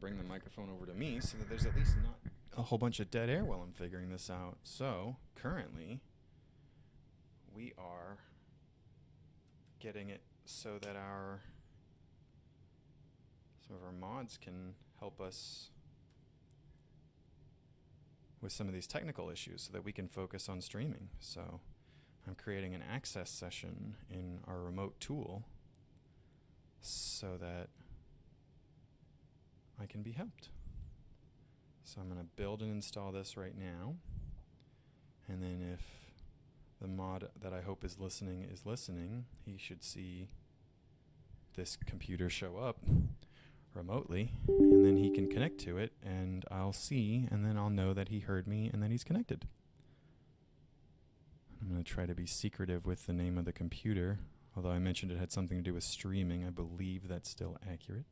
bring the microphone over to me so that there's at least not a whole bunch of dead air while I'm figuring this out. So currently we are getting it so that some of our mods can help us with some of these technical issues so that we can focus on streaming. So I'm creating an access session in our remote tool so that I can be helped. So I'm going to build and install this right now. And then if the mod that I hope is listening, he should see this computer show up remotely, and then he can connect to it, and I'll see, and then I'll know that he heard me and that he's connected. I'm going to try to be secretive with the name of the computer, although I mentioned it had something to do with streaming. I believe that's still accurate,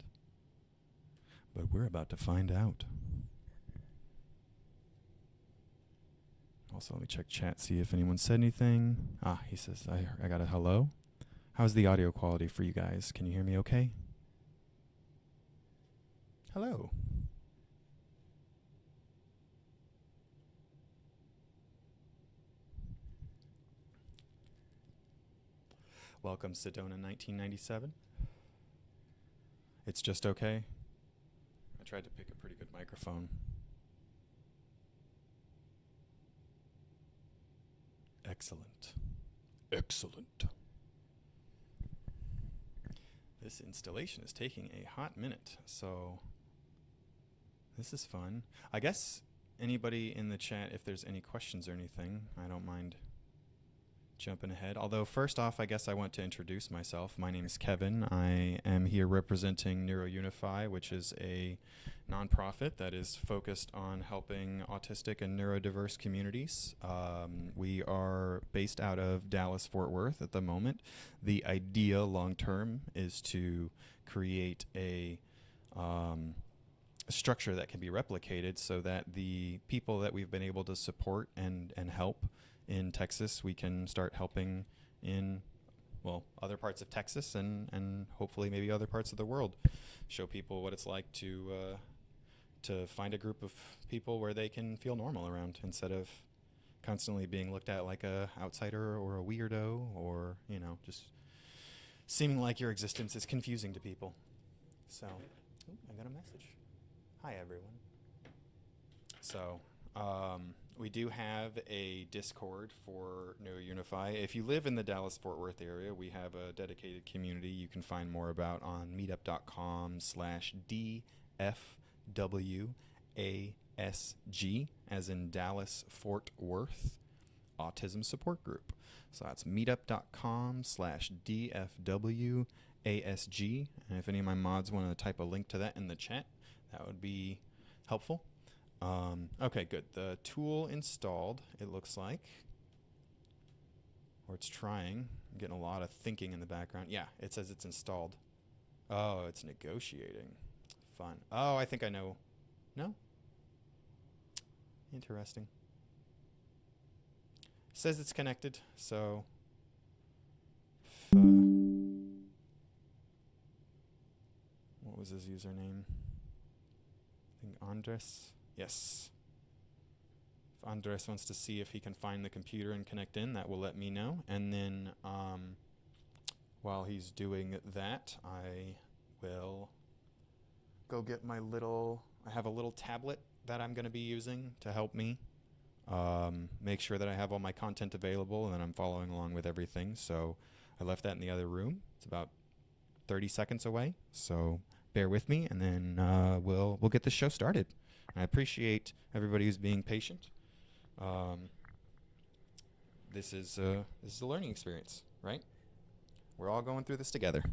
but we're about to find out. Also, let me check chat, see if anyone said anything. He says, I got a hello. How's the audio quality for you guys? Can you hear me okay? Hello. Welcome, Sedona 1997. It's just okay. I tried to pick a pretty good microphone. Excellent. Excellent. This installation is taking a hot minute, so this is fun. I guess anybody in the chat, if there's any questions or anything, I don't mind jumping ahead. Although first off, I guess I want to introduce myself. My name is Kevin. I am here representing NeuroUnify, which is a nonprofit that is focused on helping autistic and neurodiverse communities. We are based out of Dallas-Fort Worth at the moment. The idea long-term is to create a structure that can be replicated so that the people that we've been able to support and help in Texas, we can start helping in, well, other parts of Texas and hopefully maybe other parts of the world. Show people what it's like to find a group of people where they can feel normal around instead of constantly being looked at like a outsider or a weirdo, or, you know, just seeming like your existence is confusing to people. So, I got a message. Hi, everyone. So, we do have a Discord for NeuroUnify. If you live in the Dallas-Fort Worth area, we have a dedicated community you can find more about on meetup.com/DFWASG, as in Dallas-Fort Worth Autism Support Group. So that's meetup.com/DFWASG. And if any of my mods want to type a link to that in the chat, that would be helpful. Okay, good. The tool installed, it looks like. Or it's trying. I'm getting a lot of thinking in the background. Yeah, it says it's installed. Oh, it's negotiating. Fun. Oh, I think I know. No? Interesting. Says it's connected, so what was his username? I think Andres. Yes. If Andres wants to see if he can find the computer and connect in, that will let me know. And then while he's doing that, I will go get my I have a little tablet that I'm going to be using to help me make sure that I have all my content available and that I'm following along with everything. So I left that in the other room. It's about 30 seconds away. So bear with me, and then we'll get the show started. I appreciate everybody who's being patient. This is a learning experience, right? We're all going through this together.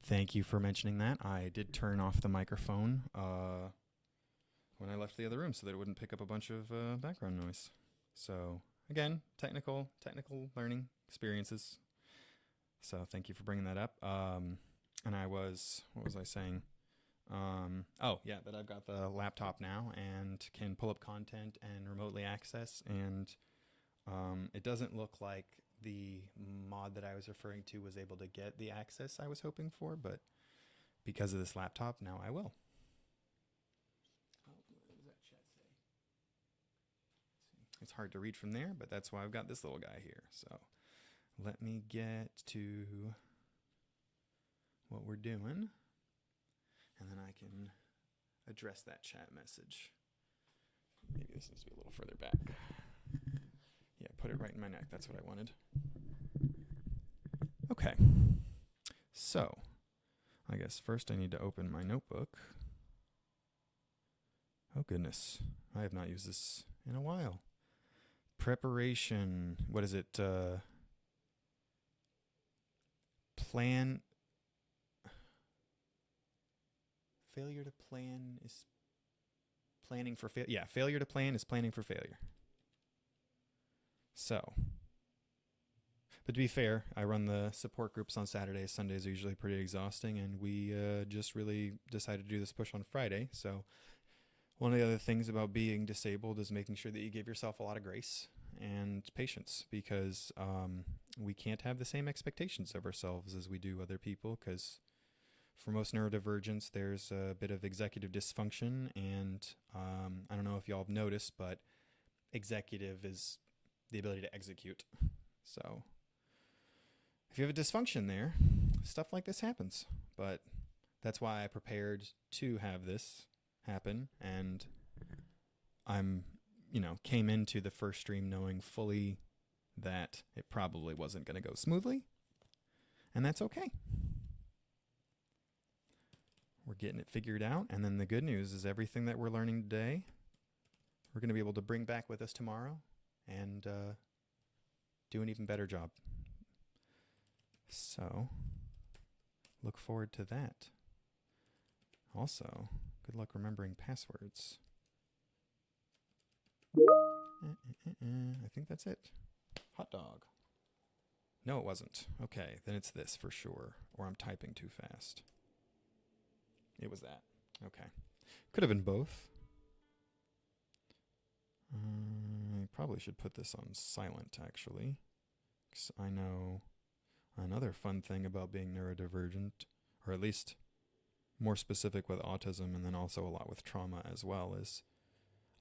Thank you for mentioning that. I did turn off the microphone when I left the other room so that it wouldn't pick up a bunch of background noise. So again, technical learning experiences. So thank you for bringing that up. And what was I saying? Oh yeah, that I've got the laptop now and can pull up content and remotely access. And it doesn't look like the mod that I was referring to was able to get the access I was hoping for, but because of this laptop, now I will. What does that chat say? It's hard to read from there, but that's why I've got this little guy here. So let me get to what we're doing, and then I can address that chat message. Maybe this needs to be a little further back. Yeah, put it right in my neck. That's what I wanted. Okay. So, I guess first I need to open my notebook. Oh goodness, I have not used this in a while. Preparation. What is it? Plan. Failure to plan is planning for failure. Yeah, failure to plan is planning for failure. So, but to be fair, I run the support groups on Saturdays. Sundays are usually pretty exhausting, and we just really decided to do this push on Friday. So one of the other things about being disabled is making sure that you give yourself a lot of grace and patience, because we can't have the same expectations of ourselves as we do other people, because for most neurodivergents, there's a bit of executive dysfunction, and I don't know if y'all have noticed, but executive is the ability to execute. So if you have a dysfunction there, stuff like this happens. But that's why I prepared to have this happen, and I'm, came into the first stream knowing fully that it probably wasn't going to go smoothly, and that's okay. We're getting it figured out, and then the good news is everything that we're learning today, we're going to be able to bring back with us tomorrow and do an even better job. So, look forward to that. Also, good luck remembering passwords. I think that's it. Hot dog. No, it wasn't. Okay, then it's this for sure, or I'm typing too fast. It was that. Okay. Could have been both. I probably should put this on silent, actually. 'Cause I know another fun thing about being neurodivergent, or at least more specific with autism, and then also a lot with trauma as well, is,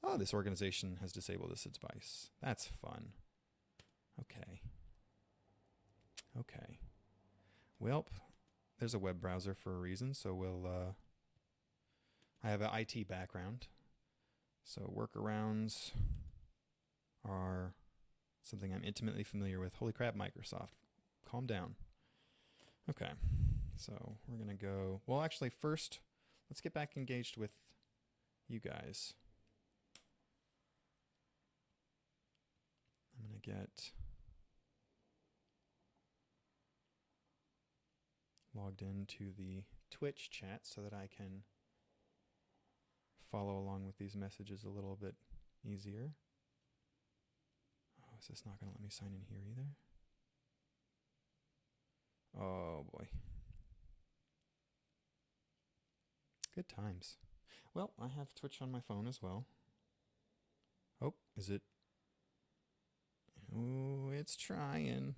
oh, this organization has disabled this device. That's fun. Okay. Okay. Well, there's a web browser for a reason, so we'll, I have an IT background, so workarounds are something I'm intimately familiar with. Holy crap, Microsoft. Calm down. Okay, so we're going to go... Well, actually, first, let's get back engaged with you guys. I'm going to get logged into the Twitch chat so that I can follow along with these messages a little bit easier. Oh, is this not going to let me sign in here either? Oh boy. Good times. Well, I have Twitch on my phone as well. Oh, is it? Oh, it's trying.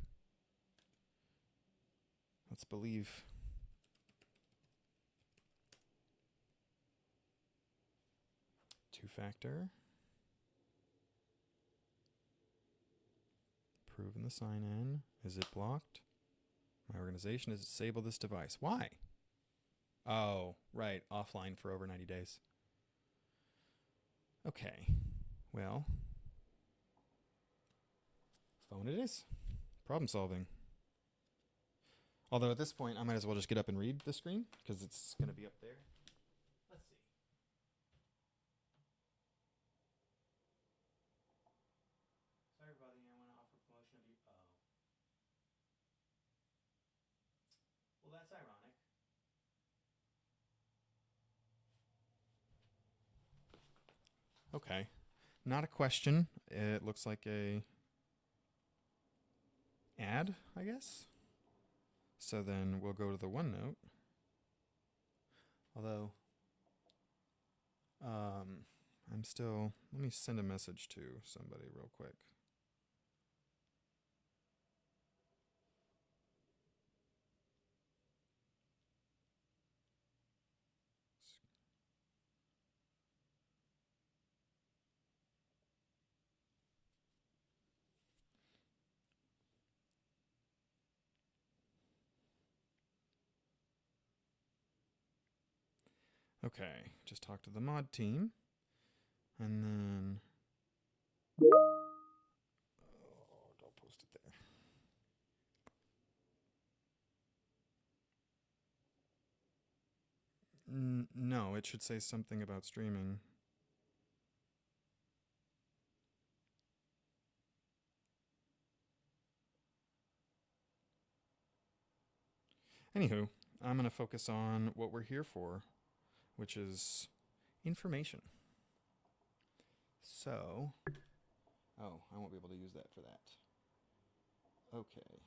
Let's believe. Two-factor. Proven the sign-in. Is it blocked? My organization has disabled this device. Why? Oh, right. Offline for over 90 days. Okay. Well, phone it is. Problem solving. Although at this point, I might as well just get up and read the screen because it's going to be up there. Let's see. Sorry, everybody. I want to offer promotion of you. Oh. Well, that's ironic. Okay. Not a question. It looks like a ad, I guess. So then we'll go to the OneNote. Although, I'm still, let me send a message to somebody real quick. Okay, just talk to the mod team. And then, oh, don't post it there. No, it should say something about streaming. Anywho, I'm going to focus on what we're here for, which is information. So, oh, I won't be able to use that for that. Okay.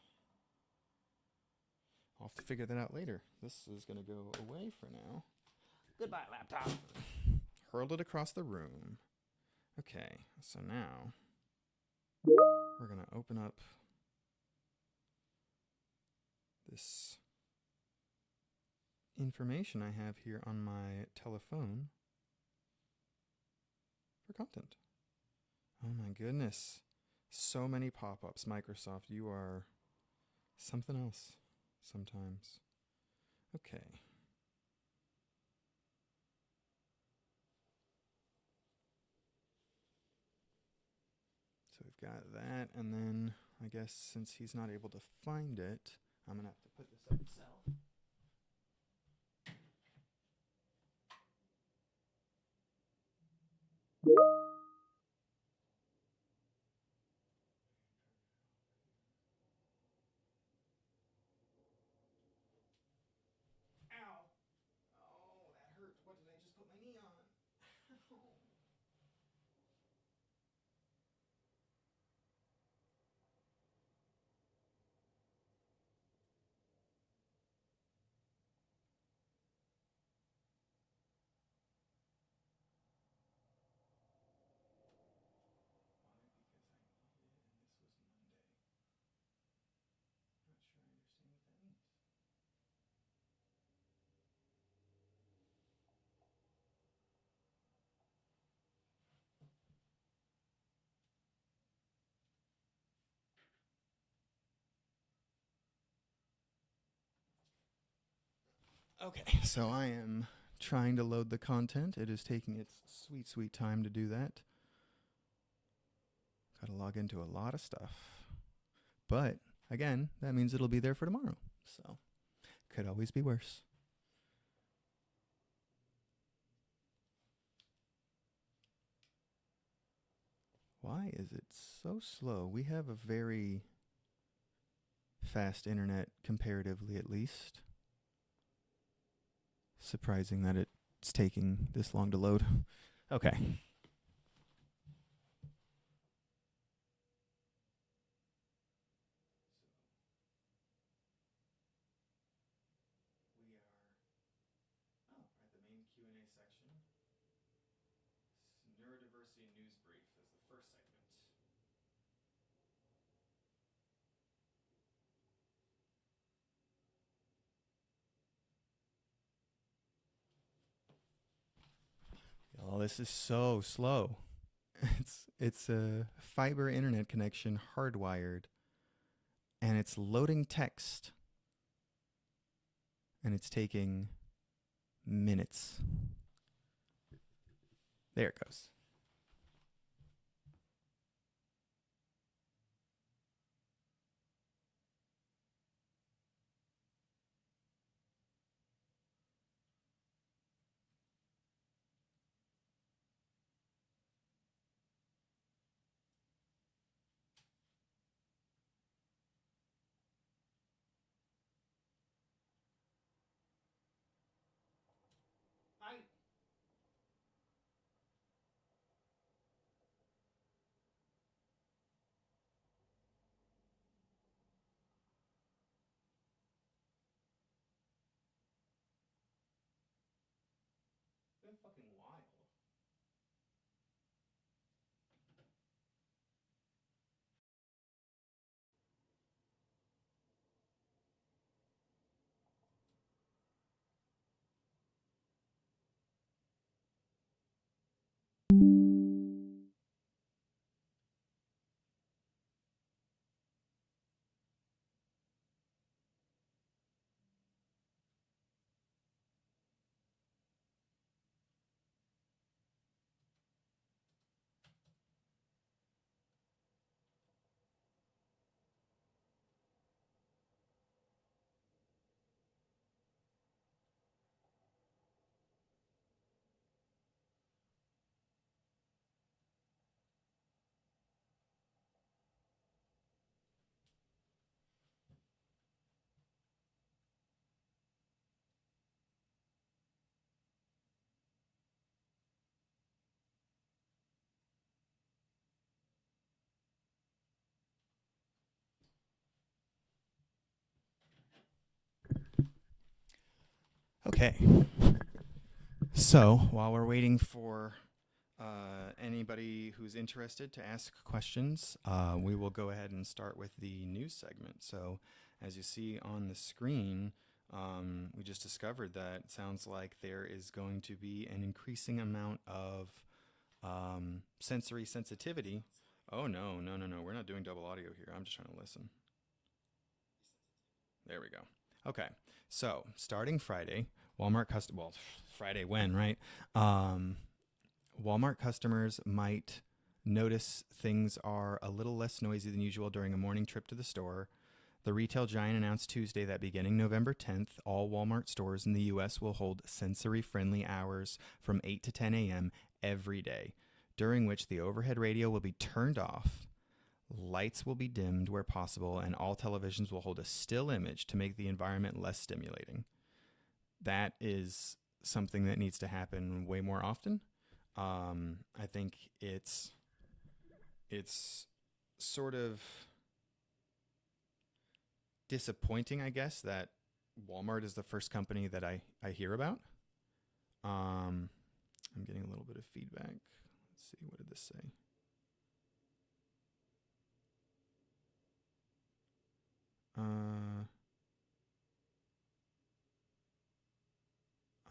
I'll have to figure that out later. This is going to go away for now. Goodbye, laptop. Hurled it across the room. Okay, so now we're going to open up this information I have here on my telephone for content. Oh my goodness. So many pop-ups. Microsoft, you are something else sometimes. Okay. So we've got that, and then I guess since he's not able to find it, I'm going to have to put this up myself. Ow! Oh, that hurt. What did I just put my knee on? Okay, so I am trying to load the content. It is taking its sweet, sweet time to do that. Got to log into a lot of stuff. But, again, that means it'll be there for tomorrow. So, could always be worse. Why is it so slow? We have a very fast internet, comparatively at least. Surprising that it's taking this long to load. Okay. We are at the main Q&A section. Neurodiversity news brief is the first segment. Oh, this is so slow. It's a fiber internet connection, hardwired, and it's loading text, and it's taking minutes. There it goes. fucking wild. Okay. So while we're waiting for anybody who's interested to ask questions, we will go ahead and start with the news segment. So as you see on the screen, we just discovered that it sounds like there is going to be an increasing amount of sensory sensitivity. Oh, no, no, no, no. We're not doing double audio here. I'm just trying to listen. There we go. Okay. So starting Friday, well, Friday when, right? Walmart customers might notice things are a little less noisy than usual during a morning trip to the store. The retail giant announced Tuesday that beginning November 10th, all Walmart stores in the U.S. will hold sensory-friendly hours from 8 to 10 a.m. every day, during which the overhead radio will be turned off, lights will be dimmed where possible, and all televisions will hold a still image to make the environment less stimulating. That is something that needs to happen way more often. I think it's sort of disappointing, I guess, that Walmart is the first company that I hear about. I'm getting a little bit of feedback. Let's see, what did this say?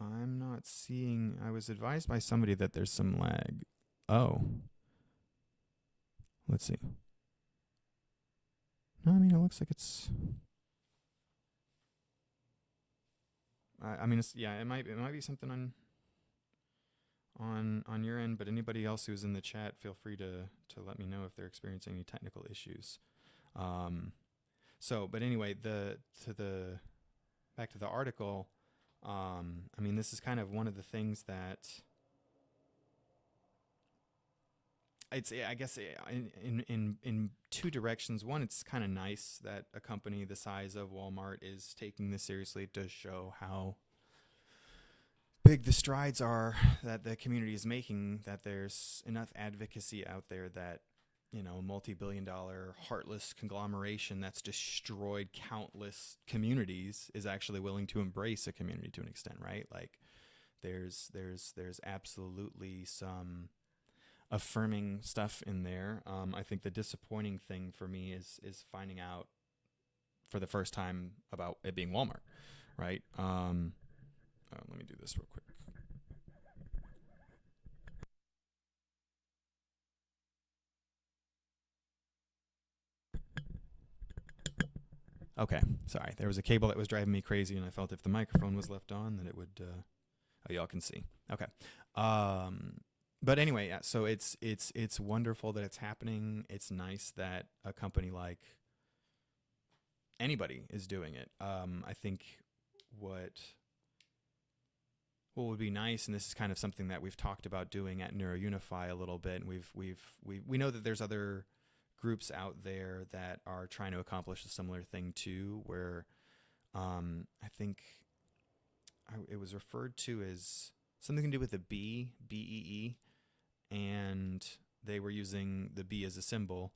I'm not seeing. I was advised by somebody that there's some lag. Oh. Let's see. No, I mean, it looks like it's. I mean, yeah, it might be something on your end, but anybody else who's in the chat, feel free to let me know if they're experiencing any technical issues. But anyway, back to the article. I mean, this is kind of one of the things that I guess in two directions. One, it's kind of nice that a company the size of Walmart is taking this seriously to show how big the strides are that the community is making, that there's enough advocacy out there that, multi-billion-dollar heartless conglomeration that's destroyed countless communities is actually willing to embrace a community to an extent, right? Like there's absolutely some affirming stuff in there. I think the disappointing thing for me is finding out for the first time about it being Walmart, right? Let me do this real quick. Okay, sorry. There was a cable that was driving me crazy, and I felt if the microphone was left on, that it would. Oh, y'all can see. Okay. But anyway, yeah. So it's wonderful that it's happening. It's nice that a company like anybody is doing it. I think what would be nice, and this is kind of something that we've talked about doing at NeuroUnify a little bit, and we know that there's other groups out there that are trying to accomplish a similar thing too, where I think it was referred to as something to do with the BEE, and they were using the B as a symbol,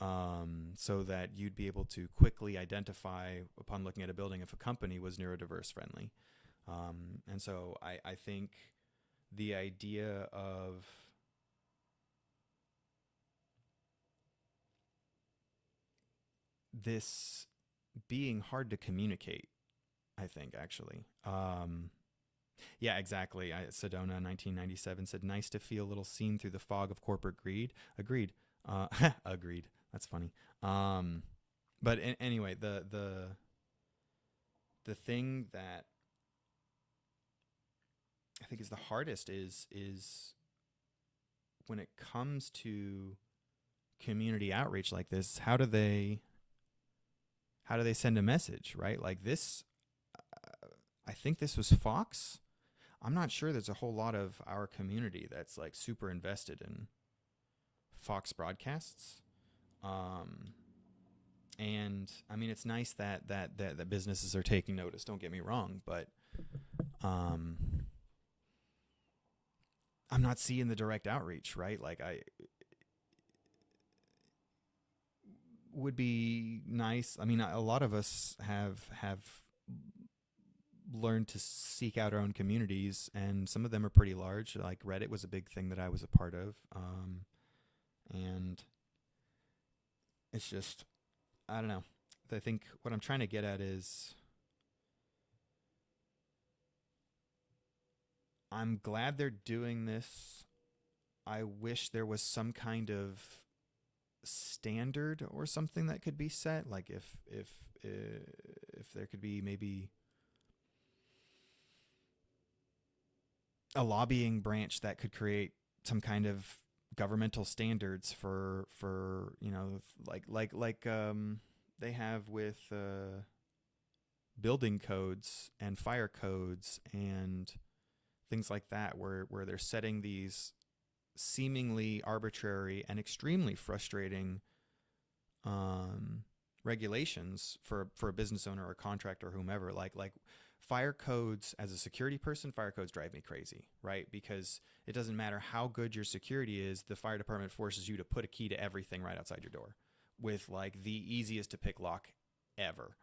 so that you'd be able to quickly identify upon looking at a building if a company was neurodiverse friendly. And so I think the idea of this being hard to communicate, I think, actually. Yeah, exactly. Sedona, 1997, said, nice to feel a little seen through the fog of corporate greed. Agreed. Agreed. That's funny. But anyway, the thing that I think is the hardest is when it comes to community outreach like this, how do they send a message, right? Like this, I think this was Fox. I'm not sure there's a whole lot of our community that's like super invested in Fox broadcasts. And I mean, it's nice that businesses are taking notice. Don't get me wrong, but I'm not seeing the direct outreach, right? Like I would be nice. I mean, a lot of us have learned to seek out our own communities, and some of them are pretty large. Like Reddit was a big thing that I was a part of, and it's just, I don't know. I think what I'm trying to get at is I'm glad they're doing this. I wish there was some kind of standard or something that could be set. Like if there could be maybe a lobbying branch that could create some kind of governmental standards for like they have with building codes and fire codes and things like that, where they're setting these seemingly arbitrary and extremely frustrating regulations for a business owner or a contractor or whomever. Like fire codes, as a security person, fire codes drive me crazy, right? Because it doesn't matter how good your security is, the fire department forces you to put a key to everything right outside your door with like the easiest to pick lock ever.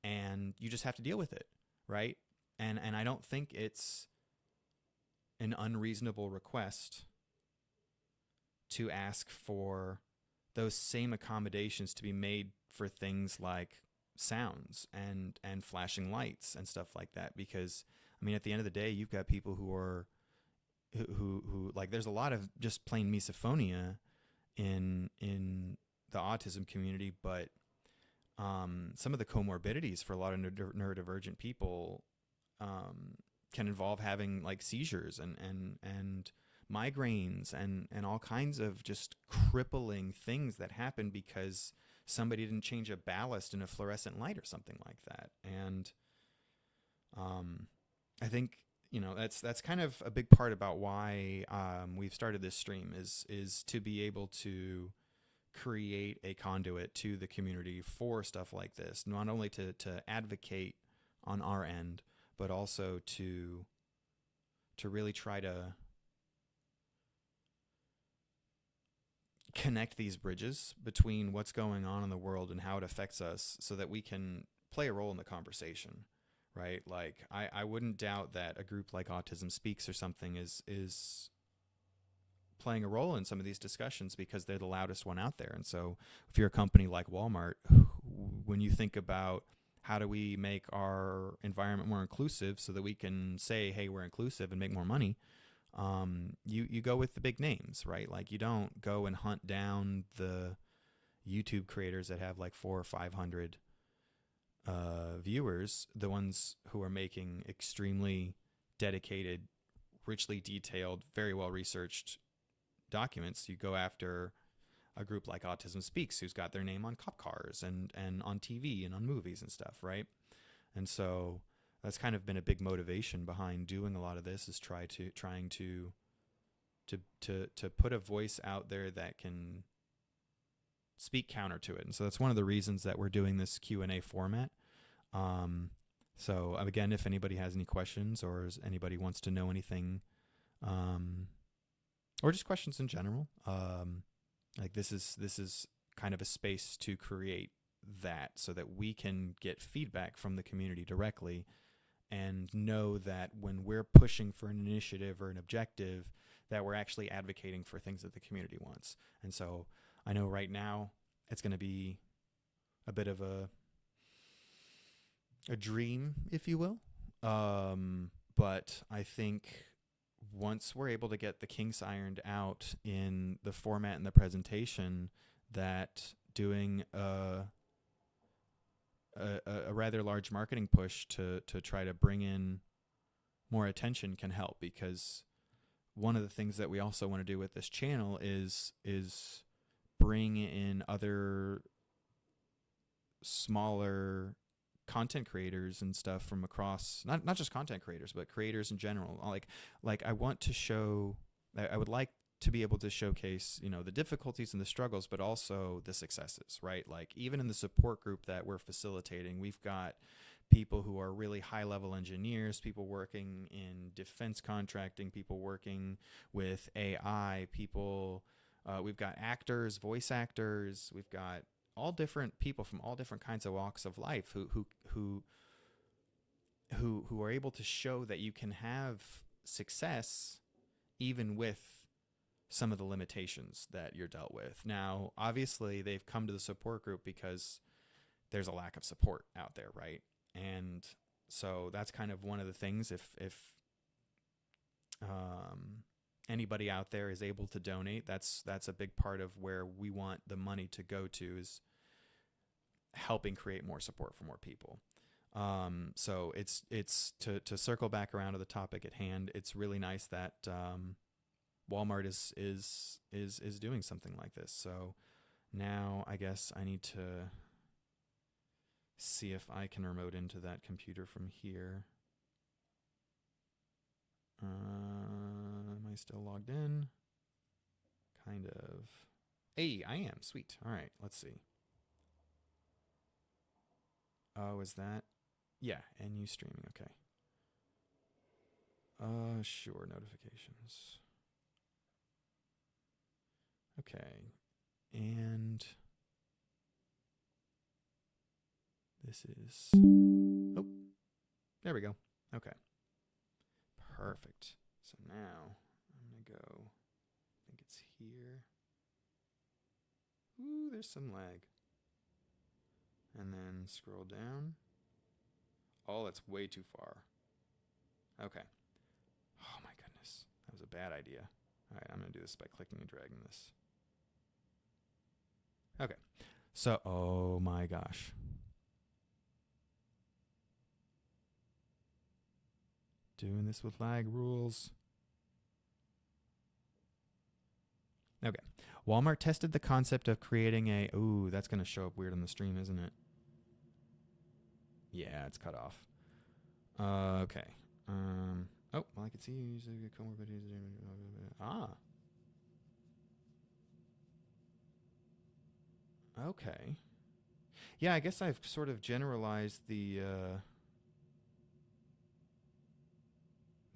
And you just have to deal with it, right? And I don't think it's an unreasonable request to ask for those same accommodations to be made for things like sounds and flashing lights and stuff like that. Because I mean, at the end of the day, you've got people who like, there's a lot of just plain misophonia in the autism community, but some of the comorbidities for a lot of neurodivergent people can involve having like seizures and migraines and all kinds of just crippling things that happen because somebody didn't change a ballast in a fluorescent light or something like that. And I think, you know, that's kind of a big part about why we've started this stream is to be able to create a conduit to the community for stuff like this, not only to advocate on our end, but also to really try to connect these bridges between what's going on in the world and how it affects us, so that we can play a role in the conversation, right? Like I wouldn't doubt that a group like Autism Speaks or something is playing a role in some of these discussions because they're the loudest one out there. And so if you're a company like Walmart, when you think about how do we make our environment more inclusive so that we can say, hey, we're inclusive and make more money, you go with the big names, right? Like you don't go and hunt down the YouTube creators that have like 400 or 500 viewers, the ones who are making extremely dedicated, richly detailed, very well researched documents. You go after a group like Autism Speaks, who's got their name on cop cars and on TV and on movies and stuff, right? And so that's kind of been a big motivation behind doing a lot of this, is trying to put a voice out there that can speak counter to it. And so that's one of the reasons that we're doing this Q&A format. So again, if anybody has any questions or anybody wants to know anything, or just questions in general, like this is kind of a space to create that so that we can get feedback from the community directly and know that when we're pushing for an initiative or an objective, that we're actually advocating for things that the community wants. And so I know right now it's going to be a bit of a dream, if you will. But I think once we're able to get the kinks ironed out in the format and the presentation, that doing a rather large marketing push to try to bring in more attention can help, because one of the things that we also want to do with this channel is bring in other smaller content creators and stuff from across, not just content creators, but creators in general. Like I want to show, I would like to be able to showcase, you know, the difficulties and the struggles, but also the successes, right? Like even in the support group that we're facilitating, we've got people who are really high level engineers, people working in defense contracting, people working with AI, people, we've got actors, voice actors, we've got all different people from all different kinds of walks of life who are able to show that you can have success even with some of the limitations that you're dealt with. Now, obviously, they've come to the support group because there's a lack of support out there, right? And so that's kind of one of the things. If anybody out there is able to donate, that's a big part of where we want the money to go to, is helping create more support for more people. So it's to circle back around to the topic at hand. It's really nice that Walmart is doing something like this. So now I guess I need to see if I can remote into that computer from here. Am I still logged in? Kind of. Hey, I am. Sweet. All right, let's see. Oh, is that? Yeah, NU streaming. Okay. Sure, notifications. Okay. And this is, oh, there we go. Okay. Perfect. So now I'm going to go, I think it's here. Ooh, there's some lag. And then scroll down. Oh, that's way too far. Okay. Oh my goodness. That was a bad idea. All right, I'm going to do this by clicking and dragging this. Okay. So, oh my gosh. Doing this with lag rules. Okay. Walmart tested the concept of creating a... Ooh, that's going to show up weird on the stream, isn't it? Yeah, it's cut off. Okay. Oh, well, I can see comorbidities. Ah. Okay. Yeah, I guess I've sort of generalized the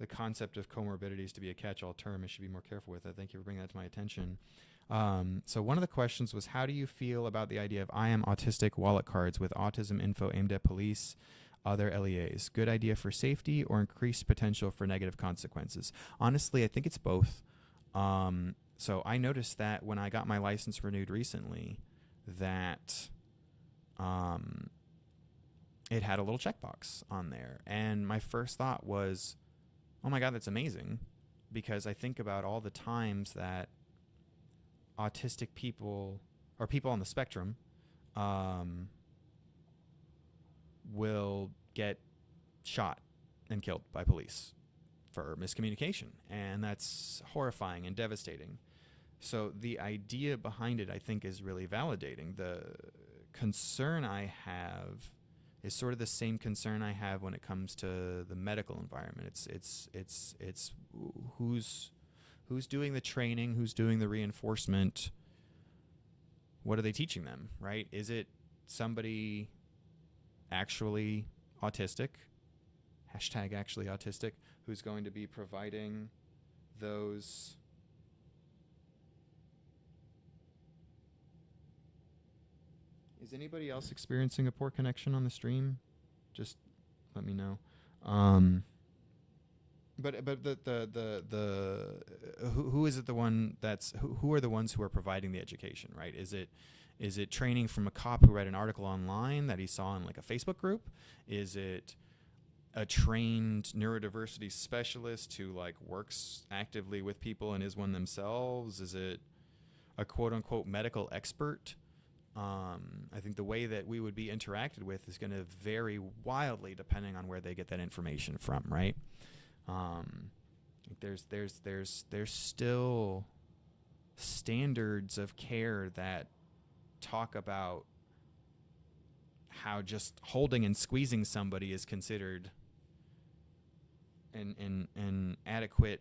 concept of comorbidities to be a catch-all term. I should be more careful with it. Thank you for bringing that to my attention. So one of the questions was, how do you feel about the idea of I am autistic wallet cards with autism info aimed at police, other LEAs? Good idea for safety or increased potential for negative consequences? Honestly, I think it's both. So I noticed that when I got my license renewed recently, that it had a little checkbox on there. And my first thought was, oh my God, that's amazing. Because I think about all the times that autistic people or people on the spectrum will get shot and killed by police for miscommunication. And that's horrifying and devastating. So the idea behind it, I think, is really validating. The concern I have is sort of the same concern I have when it comes to the medical environment. It's who's doing the training, who's doing the reinforcement, what are they teaching them, right? Is it somebody actually autistic, hashtag actually autistic, who's going to be providing those... Is anybody else experiencing a poor connection on the stream? Just let me know. But the who is it the one that's who are the ones who are providing the education, right? Is it training from a cop who read an article online that he saw in like a Facebook group? Is it a trained neurodiversity specialist who like works actively with people and is one themselves? Is it a quote unquote medical expert? I think the way that we would be interacted with is going to vary wildly depending on where they get that information from, right? There's still standards of care that talk about how just holding and squeezing somebody is considered an adequate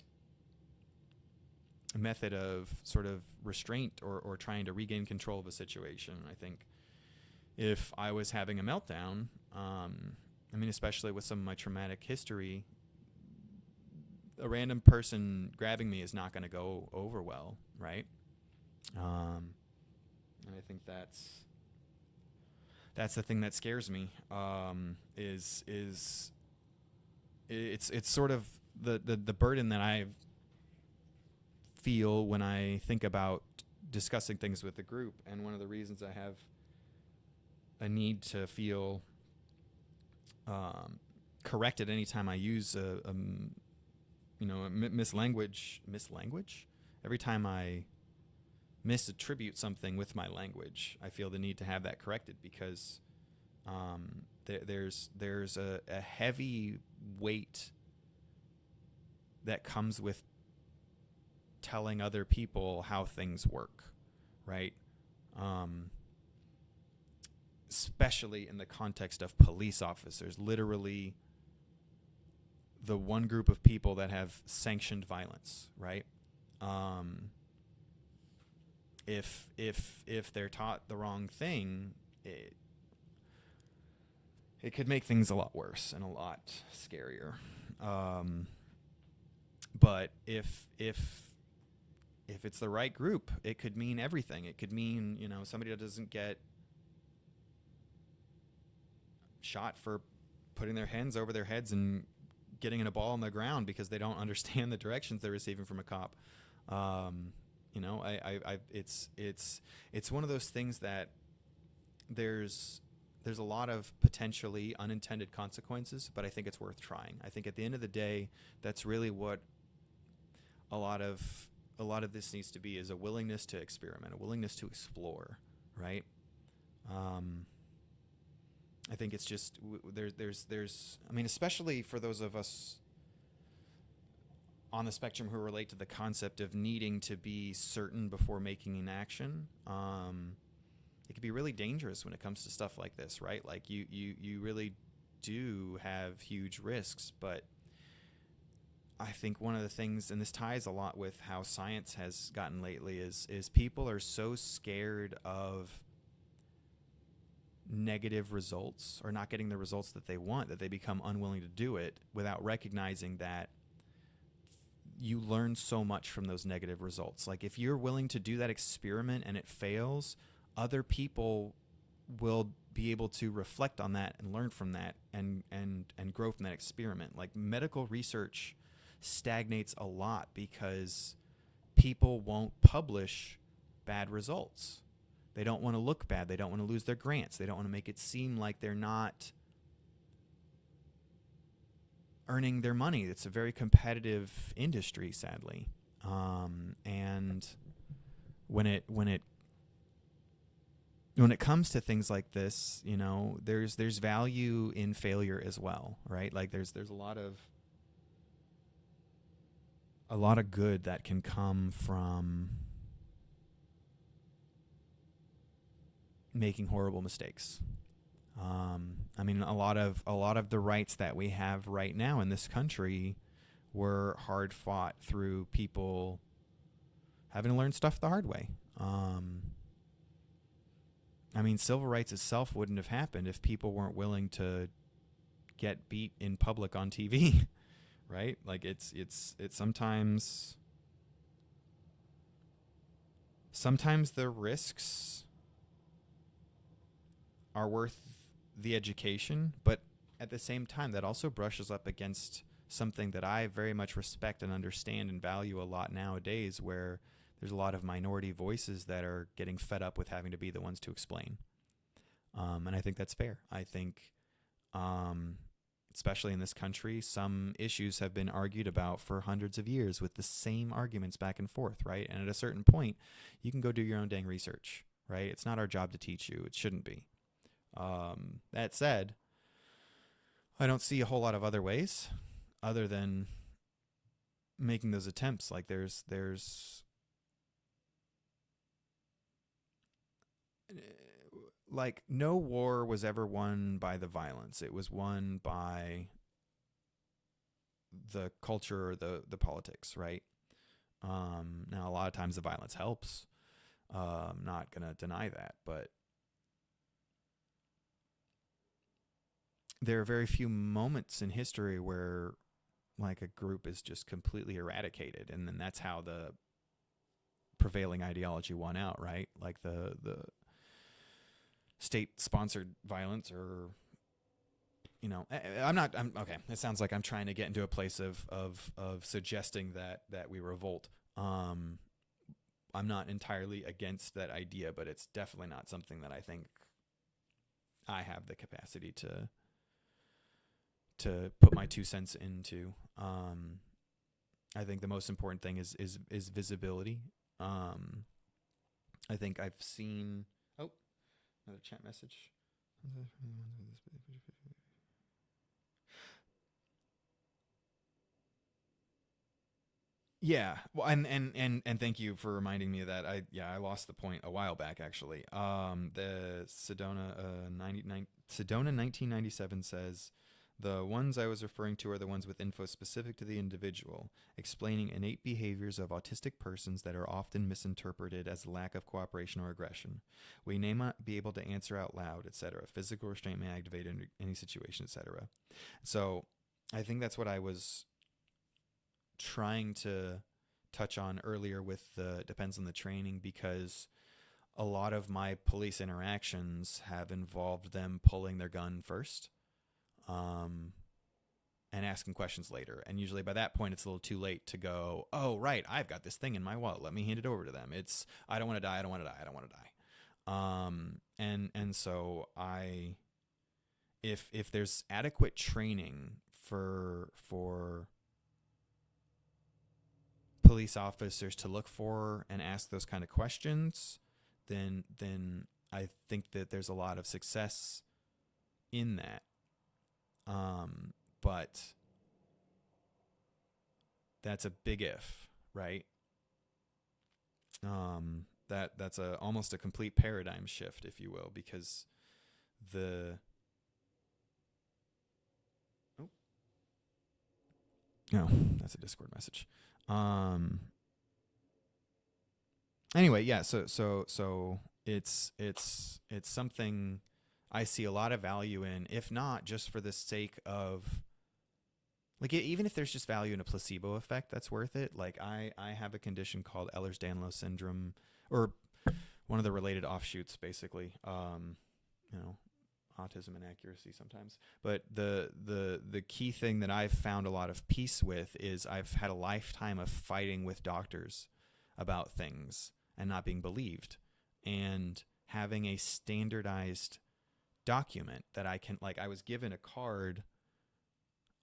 method of sort of restraint or trying to regain control of a situation. I think if I was having a meltdown, I mean, especially with some of my traumatic history, a random person grabbing me is not going to go over well, right? And I think that's the thing that scares me. Is it's sort of the burden that I feel when I think about discussing things with the group, and one of the reasons I have a need to feel corrected anytime I use a mislanguage. Every time I misattribute something with my language, I feel the need to have that corrected, because there's a heavy weight that comes with telling other people how things work, right? Especially in the context of police officers, literally the one group of people that have sanctioned violence, right? If they're taught the wrong thing, it could make things a lot worse and a lot scarier. But if it's the right group, it could mean everything. It could mean, somebody that doesn't get shot for putting their hands over their heads and getting in a ball on the ground because they don't understand the directions they're receiving from a cop. It's one of those things that there's a lot of potentially unintended consequences, but I think it's worth trying. I think at the end of the day, that's really what a lot of this needs to be, is a willingness to experiment, a willingness to explore, right? I think it's just there's I mean, especially for those of us on the spectrum who relate to the concept of needing to be certain before making an action. It can be really dangerous when it comes to stuff like this, right? Like you really do have huge risks, but I think one of the things, and this ties a lot with how science has gotten lately, is people are so scared of negative results or not getting the results that they want that they become unwilling to do it, without recognizing that you learn so much from those negative results. Like, if you're willing to do that experiment and it fails, other people will be able to reflect on that and learn from that and grow from that experiment. Like, medical research stagnates a lot because people won't publish bad results. They don't want to look bad. They don't want to lose their grants. They don't want to make it seem like they're not earning their money. It's a very competitive industry, sadly. And when it comes to things like this, there's value in failure as well, right? Like there's a lot of good that can come from making horrible mistakes. I mean, a lot of the rights that we have right now in this country were hard fought through people having to learn stuff the hard way. I mean, civil rights itself wouldn't have happened if people weren't willing to get beat in public on TV, right? Like it's sometimes the risks are worth the education, but at the same time, that also brushes up against something that I very much respect and understand and value a lot nowadays, where there's a lot of minority voices that are getting fed up with having to be the ones to explain. And I think that's fair. I think, especially in this country, some issues have been argued about for hundreds of years with the same arguments back and forth, right? And at a certain point, you can go do your own dang research, right? It's not our job to teach you. It shouldn't be. That said, I don't see a whole lot of other ways other than making those attempts. Like there's like no war was ever won by the violence. It was won by the culture or the politics, right? Now, a lot of times the violence helps. I'm not going to deny that, but there are very few moments in history where like a group is just completely eradicated, and then that's how the prevailing ideology won out, right? Like the state-sponsored violence, or I'm okay. It sounds like I'm trying to get into a place of suggesting that we revolt. I'm not entirely against that idea, but it's definitely not something that I think I have the capacity to put my 2 cents into. I think the most important thing is visibility. I think I've seen another chat message. Yeah, well, and thank you for reminding me of that. I lost the point a while back, actually. The Sedona 1997 says, the ones I was referring to are the ones with info specific to the individual, explaining innate behaviors of autistic persons that are often misinterpreted as lack of cooperation or aggression. We may not be able to answer out loud, etc. Physical restraint may activate in any situation, etc. So I think that's what I was trying to touch on earlier with the depends on the training, because a lot of my police interactions have involved them pulling their gun first, and asking questions later. And usually by that point, it's a little too late to go, oh, right, I've got this thing in my wallet. Let me hand it over to them. It's, I don't want to die. I don't want to die. I don't want to die. And so if there's adequate training for police officers to look for and ask those kind of questions, then I think that there's a lot of success in that. But that's a big if, right? That's almost a complete paradigm shift, if you will, because no, that's a Discord message. Anyway, yeah, so it's something I see a lot of value in, if not just for the sake of, like, even if there's just value in a placebo effect, that's worth it. Like, I have a condition called Ehlers-Danlos syndrome, or one of the related offshoots, basically. Autism inaccuracy sometimes. But the key thing that I've found a lot of peace with is I've had a lifetime of fighting with doctors about things and not being believed, and having a standardized document that I can, like, I was given a card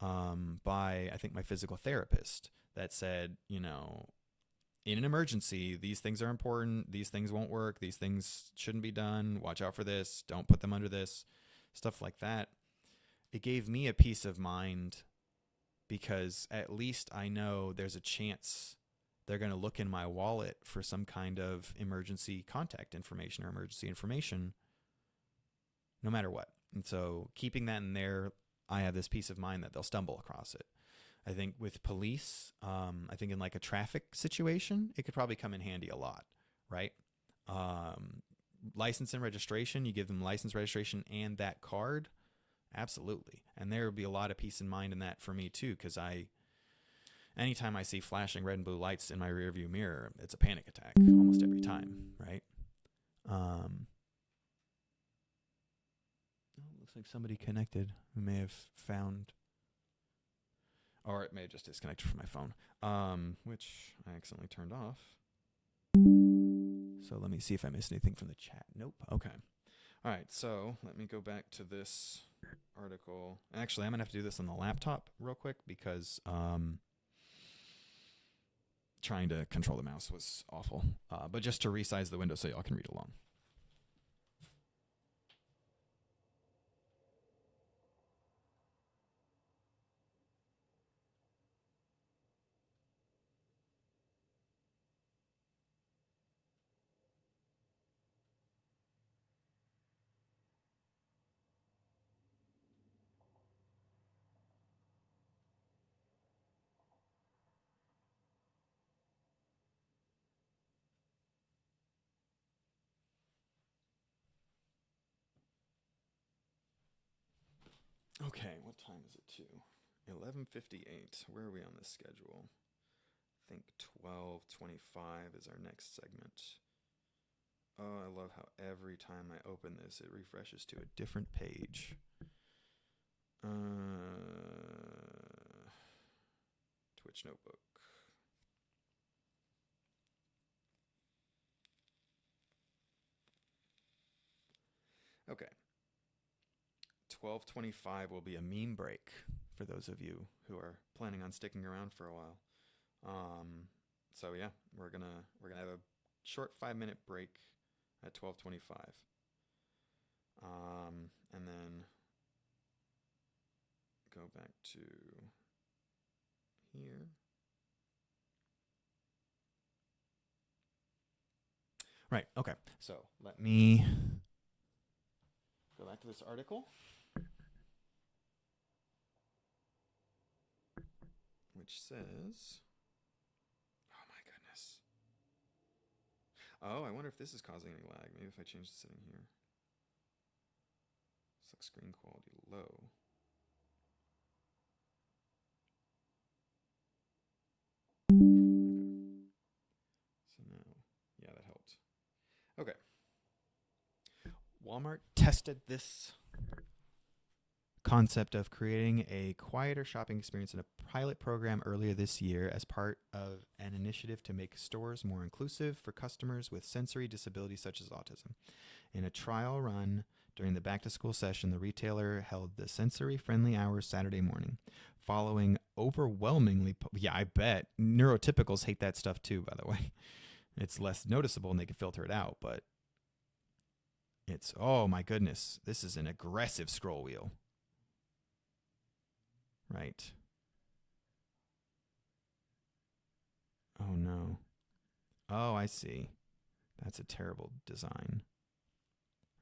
by, I think, my physical therapist that said, in an emergency, these things are important, these things won't work, these things shouldn't be done, watch out for this, don't put them under this, stuff like that. It gave me a peace of mind, because at least I know there's a chance they're going to look in my wallet for some kind of emergency contact information or emergency information, no matter what. And so keeping that in there, I have this peace of mind that they'll stumble across it. I think with police, I think in like a traffic situation, it could probably come in handy a lot, right? License and registration, you give them license, registration, and that card, absolutely. And there would be a lot of peace of mind in that for me too, because anytime I see flashing red and blue lights in my rearview mirror, it's a panic attack almost every time, right? Looks like somebody connected who may have found, or it may have just disconnected from my phone, which I accidentally turned off. So let me see if I missed anything from the chat. Nope. Okay. All right. So let me go back to this article. Actually, I'm going to have to do this on the laptop real quick because trying to control the mouse was awful. But just to resize the window so y'all can read along. Okay, what time is it too? 11:58. Where are we on this schedule? I think 12:25 is our next segment. Oh, I love how every time I open this, it refreshes to a different page. Twitch Notebook. Okay. 12:25 will be a meme break for those of you who are planning on sticking around for a while. So yeah, we're gonna have a short 5-minute break at 12:25, and then go back to here. Right. Okay. So let me go back to this article, which says, oh my goodness. Oh, I wonder if this is causing any lag. Maybe if I change the setting here. Select screen quality low. Okay. So now, yeah, that helped. Okay. Walmart tested this concept of creating a quieter shopping experience in a pilot program earlier this year as part of an initiative to make stores more inclusive for customers with sensory disabilities such as autism. In a trial run during the back-to-school session, the retailer held the sensory-friendly hours Saturday morning. Following overwhelmingly, yeah, I bet. Neurotypicals hate that stuff too, by the way. It's less noticeable and they can filter it out, but it's, oh my goodness, this is an aggressive scroll wheel. Right. Oh no. Oh, I see. That's a terrible design.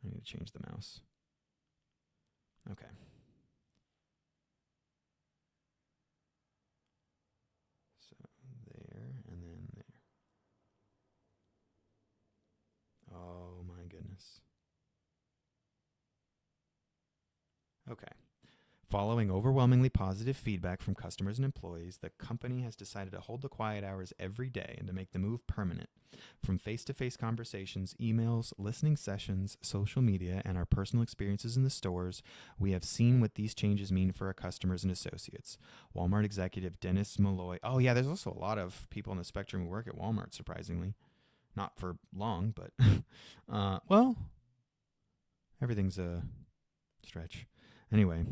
I need to change the mouse. Okay. So there and then there. Oh my goodness. Okay. Following overwhelmingly positive feedback from customers and employees, the company has decided to hold the quiet hours every day and to make the move permanent. From face-to-face conversations, emails, listening sessions, social media, and our personal experiences in the stores, we have seen what these changes mean for our customers and associates. Walmart executive Dennis Malloy. Oh yeah, there's also a lot of people on the spectrum who work at Walmart, surprisingly. Not for long, but well, everything's a stretch. Anyway,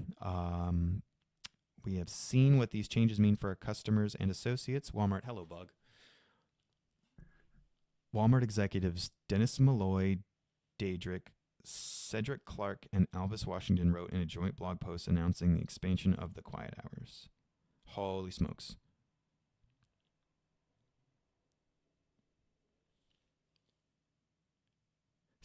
we have seen what these changes mean for our customers and associates. Walmart, hello, bug. Walmart executives Dennis Malloy, Daedric, Cedric Clark, and Alvis Washington wrote in a joint blog post announcing the expansion of the quiet hours. Holy smokes.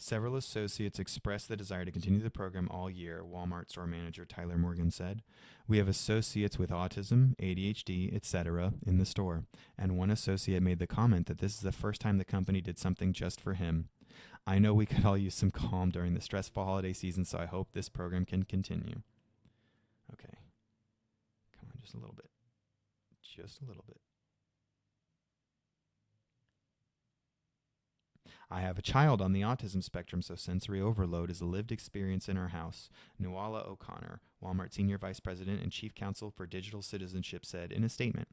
Several associates expressed the desire to continue the program all year, Walmart store manager Tyler Morgan said. We have associates with autism, ADHD, etc. in the store, and one associate made the comment that this is the first time the company did something just for him. I know we could all use some calm during the stressful holiday season, so I hope this program can continue. Okay. Come on, just a little bit. Just a little bit. I have a child on the autism spectrum, so sensory overload is a lived experience in our house, Nuala O'Connor, Walmart Senior Vice President and Chief Counsel for Digital Citizenship, said in a statement.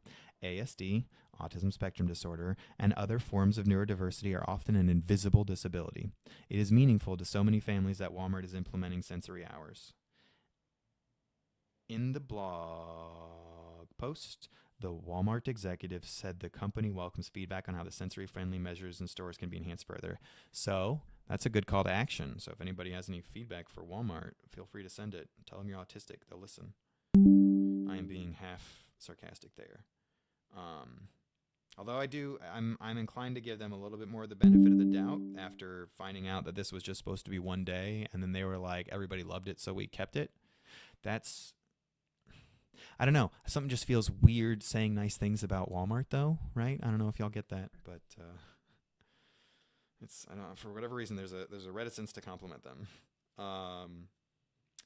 ASD, autism spectrum disorder, and other forms of neurodiversity are often an invisible disability. It is meaningful to so many families that Walmart is implementing sensory hours. In the blog post, the Walmart executive said the company welcomes feedback on how the sensory-friendly measures in stores can be enhanced further. So that's a good call to action. So if anybody has any feedback for Walmart, feel free to send it. Tell them you're autistic. They'll listen. I am being half sarcastic there. Although I'm inclined to give them a little bit more of the benefit of the doubt after finding out that this was just supposed to be one day, and then they were like, everybody loved it, so we kept it. I don't know. Something just feels weird saying nice things about Walmart, though, right? I don't know if y'all get that, but I don't know, for whatever reason, there's a reticence to compliment them.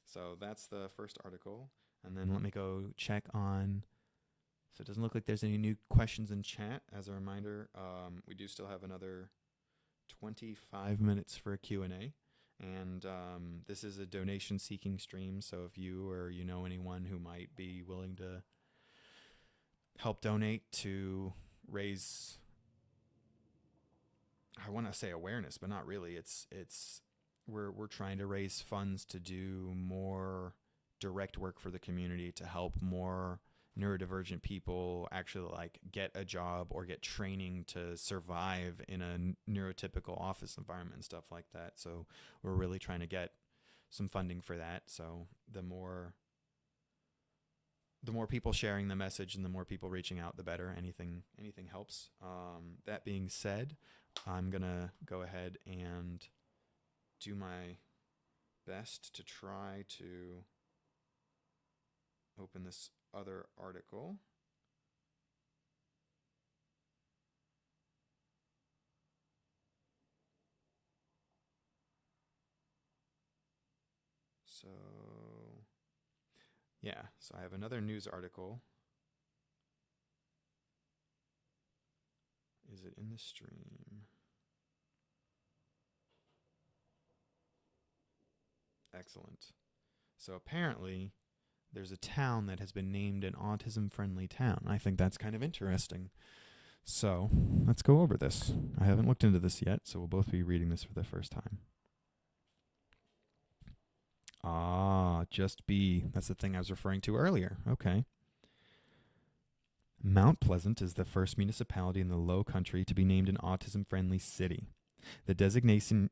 So that's the first article, and then let me go check on. So it doesn't look like there's any new questions in chat. As a reminder, we do still have another 25 minutes for a Q&A. And this is a donation-seeking stream, so if you or you know anyone who might be willing to help donate to raise, I want to say awareness, but not really. We're trying to raise funds to do more direct work for the community to help more neurodivergent people actually like get a job or get training to survive in a neurotypical office environment and stuff like that. So we're really trying to get some funding for that. So the more people sharing the message and the more people reaching out, the better. Anything helps. That being said, I'm gonna go ahead and do my best to try to open this other article. So I have another news article. Is it in the stream? Excellent. So apparently there's a town that has been named an autism-friendly town. I think that's kind of interesting. So let's go over this. I haven't looked into this yet, so we'll both be reading this for the first time. Just B. That's the thing I was referring to earlier. Okay. Mount Pleasant is the first municipality in the Low Country to be named an autism-friendly city. The designation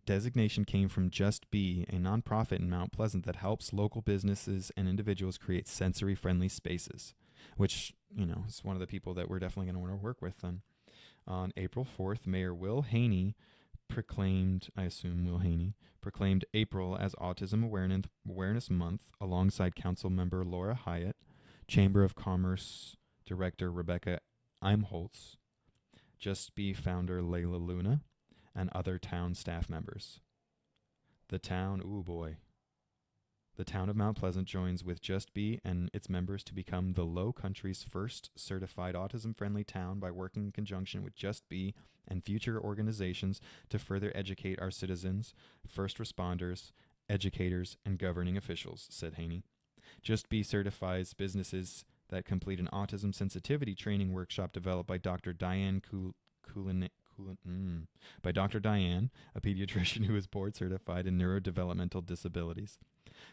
came from Just Be, a nonprofit in Mount Pleasant that helps local businesses and individuals create sensory-friendly spaces, which, is one of the people that we're definitely going to want to work with then. On April 4th, Mayor Will Haney proclaimed April as Autism Awareness Month alongside Council Member Laura Hyatt, Chamber of Commerce Director Rebecca Imholtz, Just Be founder Layla Luna, and other town staff members. The town of Mount Pleasant joins with Just Be and its members to become the Low Country's first certified autism-friendly town by working in conjunction with Just Be and future organizations to further educate our citizens, first responders, educators, and governing officials, said Haney. Just Be certifies businesses that complete an autism sensitivity training workshop developed by Dr. Diane Diane, a pediatrician who is board certified in neurodevelopmental disabilities.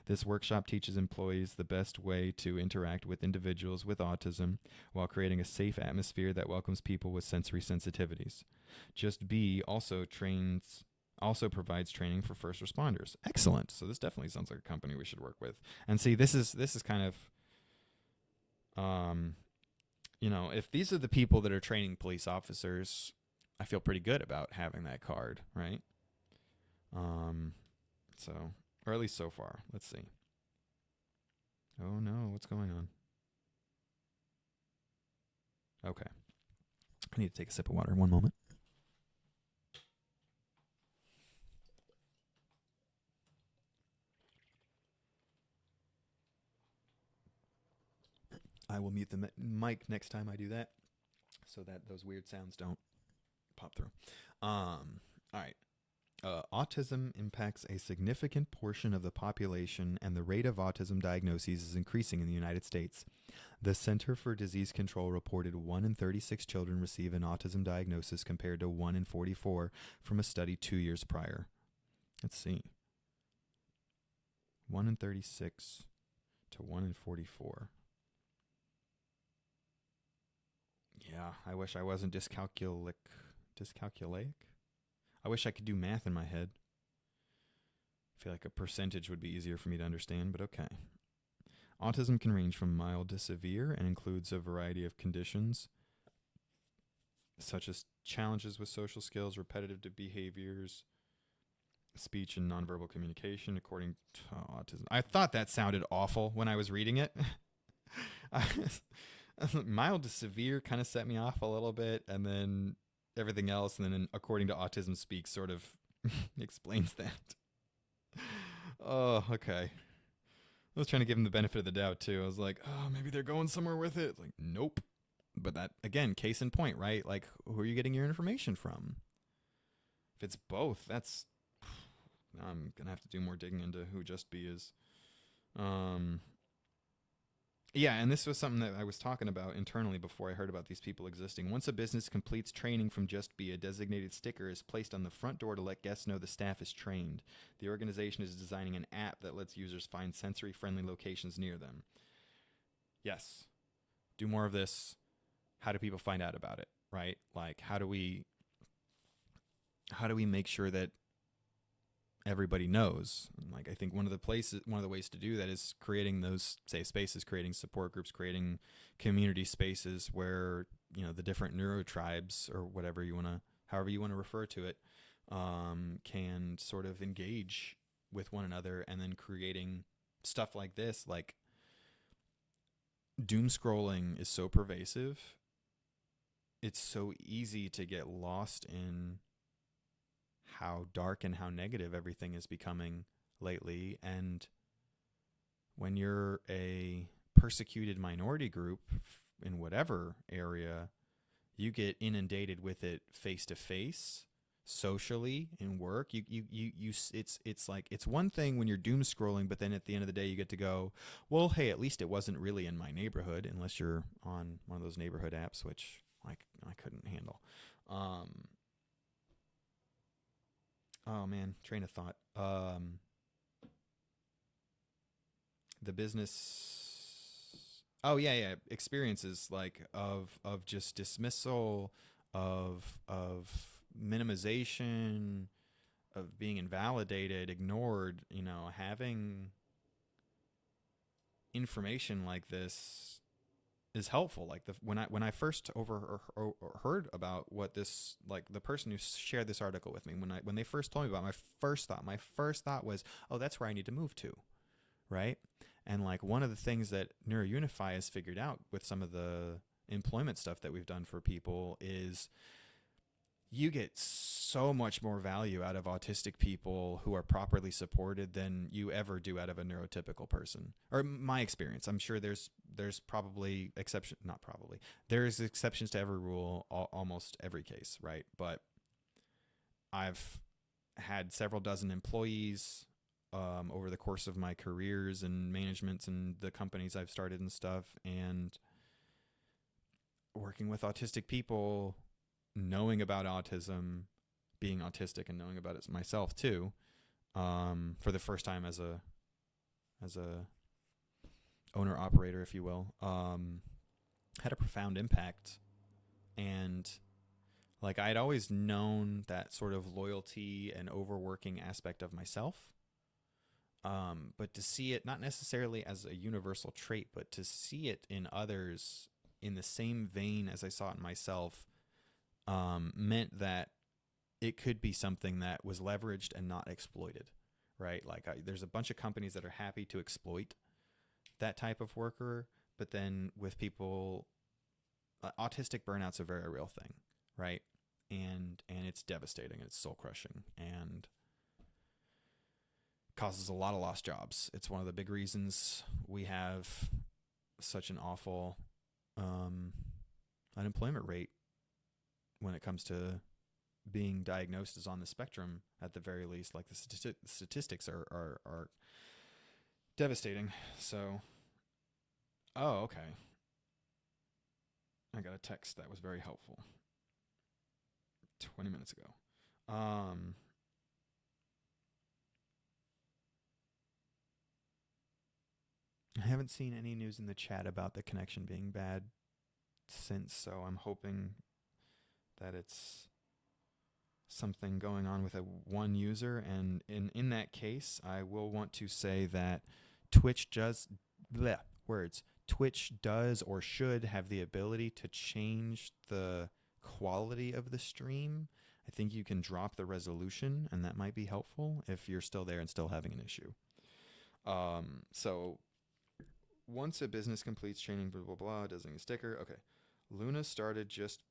This workshop teaches employees the best way to interact with individuals with autism while creating a safe atmosphere that welcomes people with sensory sensitivities. Just Be also provides training for first responders. Excellent. So this definitely sounds like a company we should work with. And see, this is kind of if these are the people that are training police officers, I feel pretty good about having that card, right? Or at least so far. Let's see. Oh no, what's going on? Okay. I need to take a sip of water. One moment. I will mute the mic next time I do that so that those weird sounds don't pop through. All right. autism impacts a significant portion of the population, and the rate of autism diagnoses is increasing in the United States. The Center for Disease Control reported 1 in 36 children receive an autism diagnosis compared to 1 in 44 from a study 2 years prior. Let's see. 1 in 36 to 1 in 44. Yeah, I wish I wasn't dyscalculic. Dyscalculaic? I wish I could do math in my head. I feel like a percentage would be easier for me to understand, but okay. Autism can range from mild to severe and includes a variety of conditions, such as challenges with social skills, repetitive behaviors, speech and nonverbal communication, according to autism. I thought that sounded awful when I was reading it. Mild to severe kind of set me off a little bit, and then everything else, and then according to Autism Speak sort of explains that. Oh, okay. I was trying to give him the benefit of the doubt too. I was like, oh, maybe they're going somewhere with it. Like, nope. But that, again, case in point, right? Like, who are you getting your information from? If it's both, that's... I'm going to have to do more digging into who Just Be is. Yeah, and this was something that I was talking about internally before I heard about these people existing. Once a business completes training from Just Be, a designated sticker is placed on the front door to let guests know the staff is trained. The organization is designing an app that lets users find sensory-friendly locations near them. Yes, do more of this. How do people find out about it, right? Like, how do we make sure that everybody knows? And like, I think one of the ways to do that is creating those safe spaces, creating support groups, creating community spaces where, you know, the different neuro tribes or whatever however you want to refer to it, can sort of engage with one another, and then creating stuff like this. Like, doom scrolling is so pervasive. It's so easy to get lost in how dark and how negative everything is becoming lately. And when you're a persecuted minority group in whatever area, you get inundated with it face to face, socially, in work. It's like, it's one thing when you're doom scrolling, but then at the end of the day you get to go, well, hey, at least it wasn't really in my neighborhood, unless you're on one of those neighborhood apps, which I couldn't handle. Oh man, train of thought. The business. Oh yeah. Experiences like of just dismissal, of minimization, of being invalidated, ignored. You know, having information like this is helpful. Like, when I first heard about what this, like, the person who shared this article with me, when they first told me about it, my first thought was, oh, that's where I need to move to, right? And like, one of the things that NeuroUnify has figured out with some of the employment stuff that we've done for people is you get so much more value out of autistic people who are properly supported than you ever do out of a neurotypical person. Or my experience. I'm sure there's probably there's exceptions to every rule, almost every case, right? But I've had several dozen employees over the course of my careers and managements and the companies I've started and stuff, and working with autistic people, knowing about autism, being autistic, and knowing about it myself too, for the first time as a owner operator, if you will, had a profound impact. And like, I'd always known that sort of loyalty and overworking aspect of myself, but to see it not necessarily as a universal trait, but to see it in others in the same vein as I saw it in myself, meant that it could be something that was leveraged and not exploited, right? Like, there's a bunch of companies that are happy to exploit that type of worker, but then with people, autistic burnout's a very real thing, right? And it's devastating, and it's soul crushing, and causes a lot of lost jobs. It's one of the big reasons we have such an awful unemployment rate when it comes to being diagnosed as on the spectrum at the very least. Like the statistics are devastating. So, oh, okay. I got a text that was very helpful 20 minutes ago. I haven't seen any news in the chat about the connection being bad since, so I'm hoping that it's something going on with one user. And in that case, I will want to say that Twitch does Twitch does or should have the ability to change the quality of the stream. I think you can drop the resolution, and that might be helpful if you're still there and still having an issue. So once a business completes training, blah, blah, blah, doesn't a sticker. Okay. Luna started just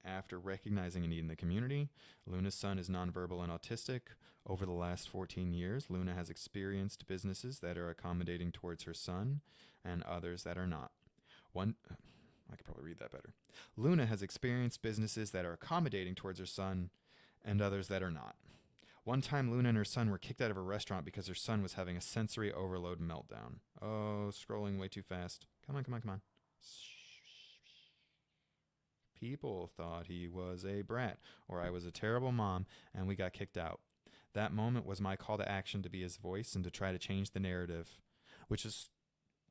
after recognizing a need in the community. Luna's son is nonverbal and autistic. Over the last 14 years, Luna has experienced businesses that are accommodating towards her son and others that are not. I could probably read that better. Luna has experienced businesses that are accommodating towards her son and others that are not. One time, Luna and her son were kicked out of a restaurant because her son was having a sensory overload meltdown. Oh, scrolling way too fast. Come on. People thought he was a brat, or I was a terrible mom, and we got kicked out. That moment was my call to action to be his voice and to try to change the narrative, which is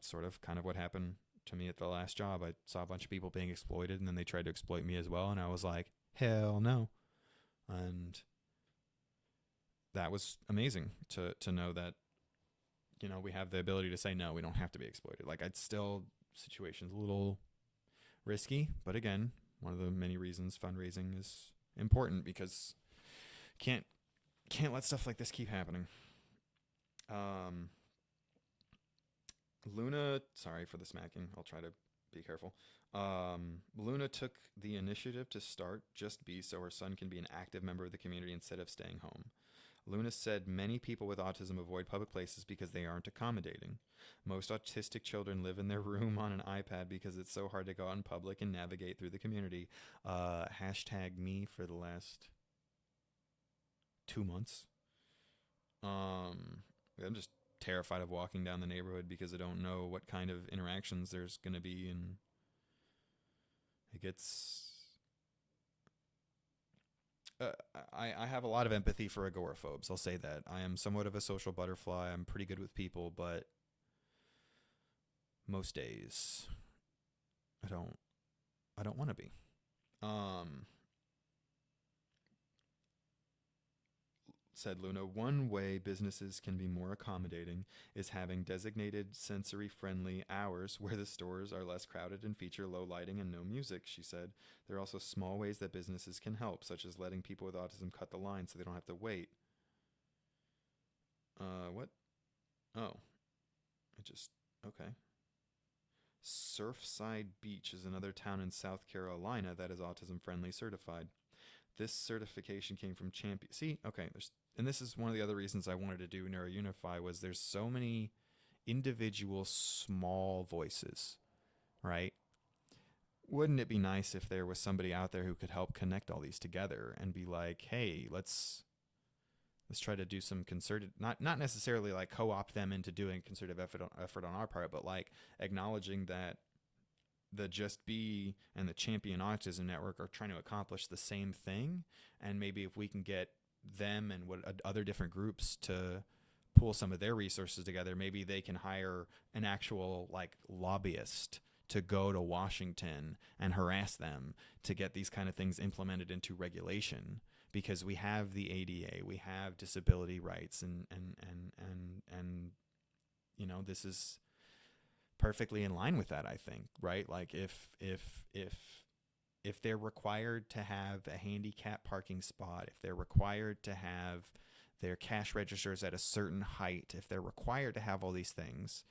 sort of kind of what happened to me at the last job. I saw a bunch of people being exploited, and then they tried to exploit me as well, and I was like, hell no. And that was amazing to know that, we have the ability to say, no, we don't have to be exploited. Like, I'd still, situation's a little risky, but again, one of the many reasons fundraising is important, because can't let stuff like this keep happening. Luna, sorry for the smacking. I'll try to be careful. Luna took the initiative to start Just Be so her son can be an active member of the community instead of staying home. Luna said many people with autism avoid public places because they aren't accommodating. Most autistic children live in their room on an iPad because it's so hard to go out in public and navigate through the community. Hashtag me for the last 2 months. I'm just terrified of walking down the neighborhood because I don't know what kind of interactions there's going to be, and it gets... I have a lot of empathy for agoraphobes. I'll say that. I am somewhat of a social butterfly. I'm pretty good with people, but most days I don't want to be. Said Luna, one way businesses can be more accommodating is having designated sensory-friendly hours where the stores are less crowded and feature low lighting and no music, she said. There are also small ways that businesses can help, such as letting people with autism cut the line so they don't have to wait. What? Oh. Okay. Surfside Beach is another town in South Carolina that is autism-friendly certified. This certification came from Champion. See, okay, and this is one of the other reasons I wanted to do NeuroUnify, was there's so many individual small voices, right? Wouldn't it be nice if there was somebody out there who could help connect all these together and be like, hey, let's try to do some concerted, not necessarily like co-opt them into doing concerted effort on our part, but like acknowledging that the Just Be and the Champion Autism Network are trying to accomplish the same thing, and maybe if we can get them and other different groups to pool some of their resources together, maybe they can hire an actual like lobbyist to go to Washington and harass them to get these kind of things implemented into regulation, because we have the ADA, we have disability rights, and this is perfectly in line with that, I think, right? Like if they're required to have a handicap parking spot, if they're required to have their cash registers at a certain height, if they're required to have all these things,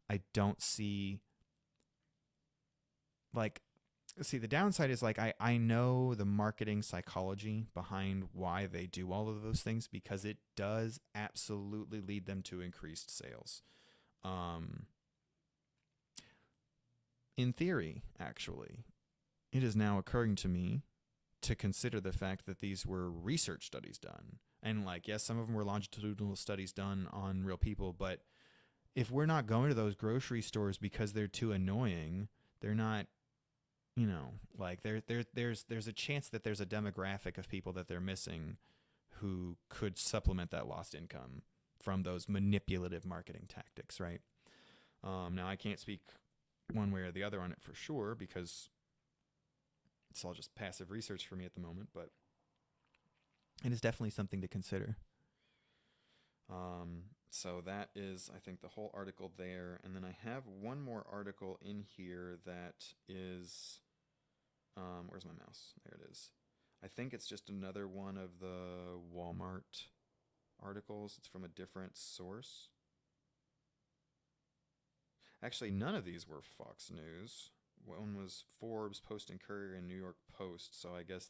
I don't see, the downside is I know the marketing psychology behind why they do all of those things, because it does absolutely lead them to increased sales. In theory, actually, it is now occurring to me to consider the fact that these were research studies done. And like, yes, some of them were longitudinal studies done on real people, but if we're not going to those grocery stores because they're too annoying, they're not, you know, like there's a chance that there's a demographic of people that they're missing who could supplement that lost income from those manipulative marketing tactics, right? Now, I can't speak one way or the other on it for sure because it's all just passive research for me at the moment, but it is definitely something to consider. So that is, I think, the whole article there. And then I have one more article in here that is, where's my mouse? There it is. I think it's just another one of the Walmart articles. It's from a different source. Actually, none of these were Fox News. One was Forbes, Post and Courier, and New York Post. So I guess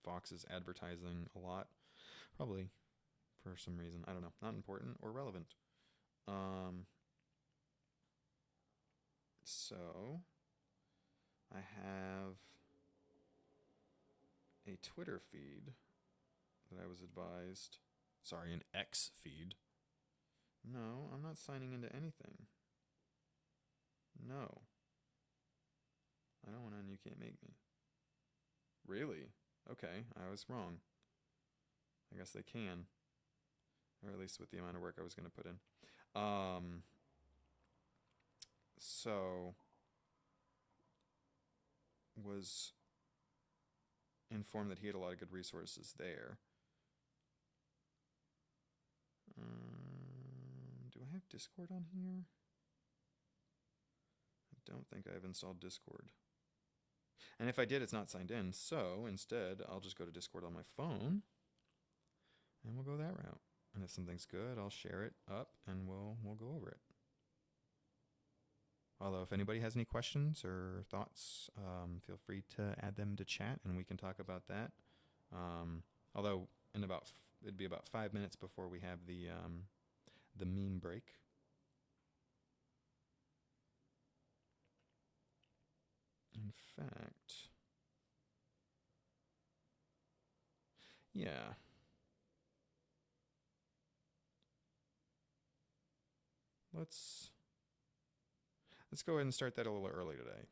Fox is advertising a lot. Probably for some reason. I don't know. Not important or relevant. So I have a Twitter feed that I was advised. Sorry, an X feed. No, I'm not signing into anything. No. I don't want to, and you can't make me. Really? Okay, I was wrong. I guess they can. Or at least with the amount of work I was going to put in. So was informed that he had a lot of good resources there. Do I have Discord on here? I don't think I have installed Discord. And if I did, it's not signed in. So instead, I'll just go to Discord on my phone and we'll go that route. And if something's good, I'll share it up and we'll go over it. Although if anybody has any questions or thoughts, feel free to add them to chat and we can talk about that. Although it'd be about 5 minutes before we have the meme break. In fact, yeah. Let's go ahead and start that a little early today.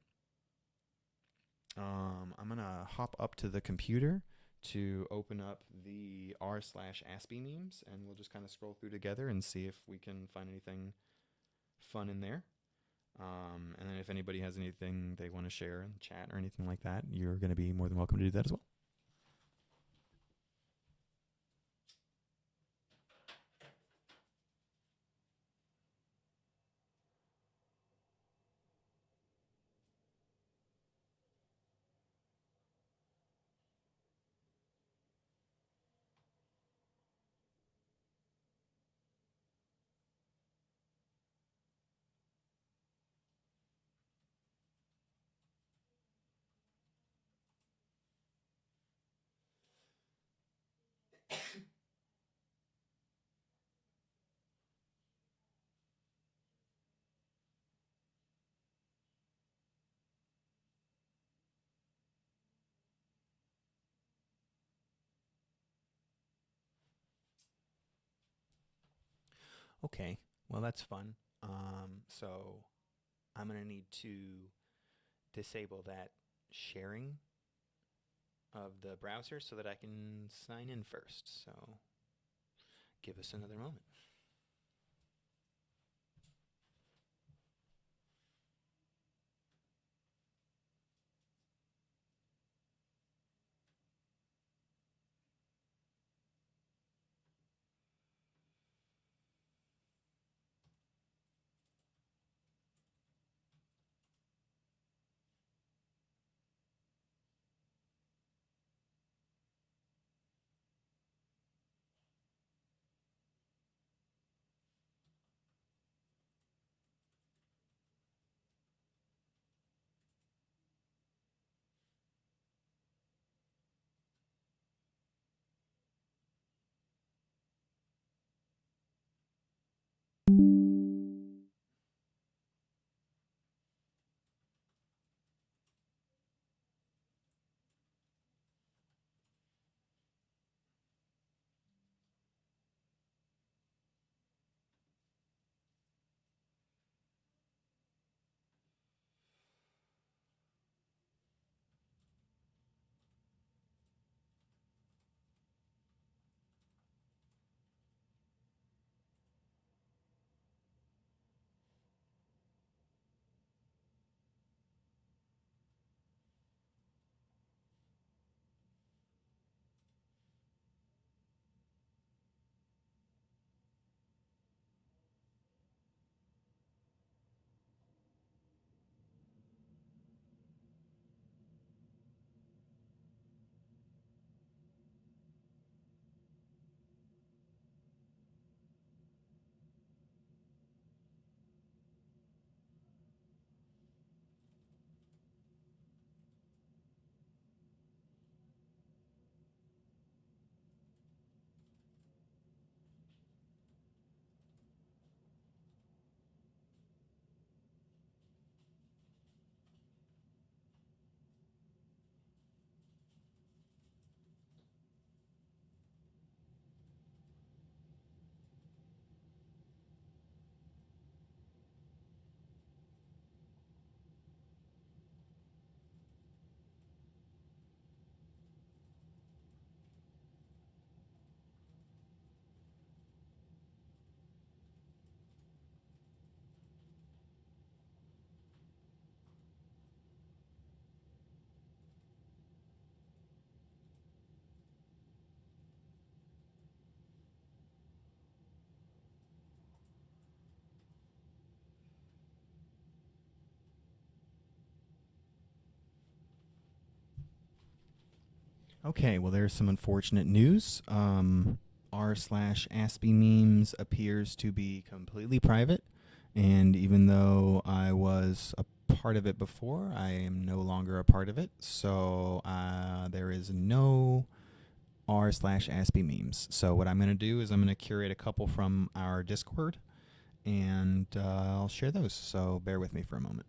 I'm gonna hop up to the computer to open up the r/ASPE memes, and we'll just kind of scroll through together and see if we can find anything fun in there. And then if anybody has anything they want to share in the chat or anything like that, you're going to be more than welcome to do that as well. Okay, well that's fun. So I'm going to need to disable that sharing of the browser so that I can sign in first. So give us another moment. Okay, well, there's some unfortunate news. R/Aspie memes appears to be completely private, and even though I was a part of it before, I am no longer a part of it. So there is no R/Aspie memes. So what I'm going to do is I'm going to curate a couple from our Discord, and I'll share those. So bear with me for a moment.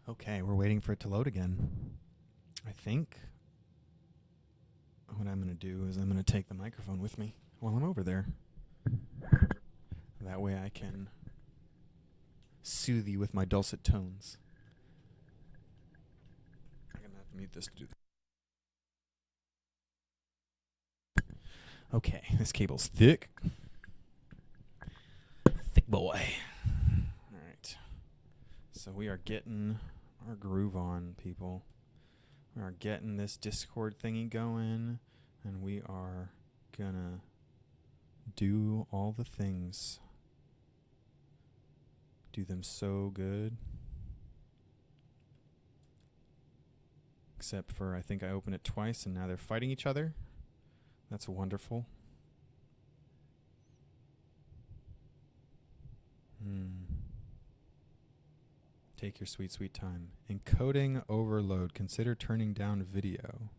Okay, we're waiting for it to load again. I think what I'm going to do is I'm going to take the microphone with me while I'm over there. That way I can soothe you with my dulcet tones. I'm going to have to mute this to do that. Okay, this cable's thick. Thick boy. All right. So we are getting our groove on, people. We are getting this Discord thingy going, and we are gonna do all the things. Do them so good. Except for, I think I opened it twice, and now they're fighting each other. That's wonderful. Take your sweet, sweet time. Encoding overload. Consider turning down video.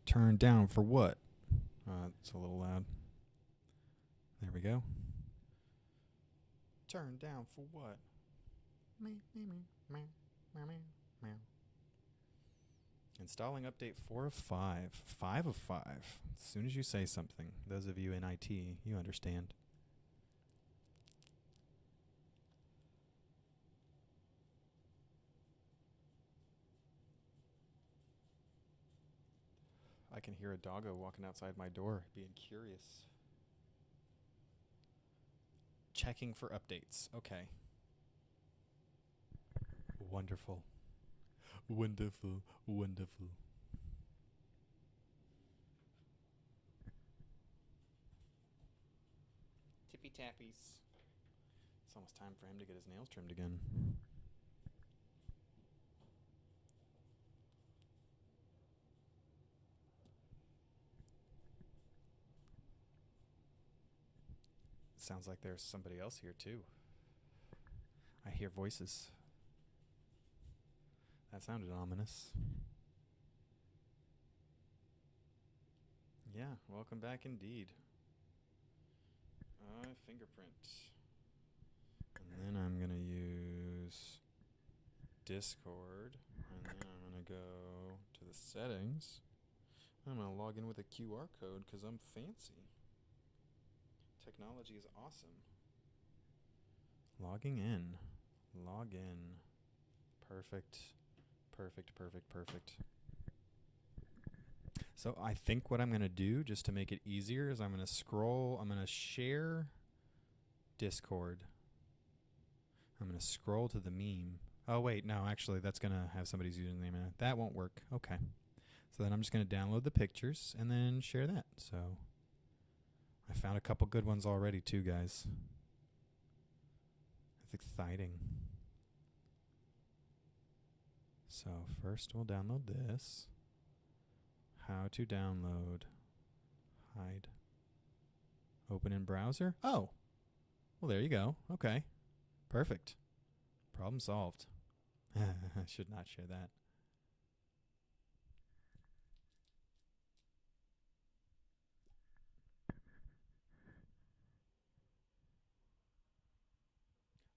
Turn down for what? It's a little loud. There we go. Turn down for what? Installing update 4 of 5. 5 of 5. As soon as you say something, those of you in IT, you understand. I can hear a doggo walking outside my door, being curious. Checking for updates. Okay. Wonderful. Wonderful. Wonderful. Tippy tappies. It's almost time for him to get his nails trimmed again. Sounds like there's somebody else here too. I hear voices. That sounded ominous. Yeah, welcome back indeed. Fingerprint. And then I'm gonna use Discord. And then I'm gonna go to the settings. I'm gonna log in with a QR code because I'm fancy. Technology is awesome. Logging in. Log in. Perfect. Perfect, perfect, perfect. So I think what I'm going to do, just to make it easier, is I'm going to scroll. I'm going to share Discord. I'm going to scroll to the meme. Oh, wait. No, actually, that's going to have somebody's username in it. That won't work. Okay. So then I'm just going to download the pictures and then share that. So I found a couple good ones already too, guys. exciting. So first we'll download this. How to download. Hide. Open in browser. Oh. Well, there you go. Okay. Perfect. Problem solved. I should not share that.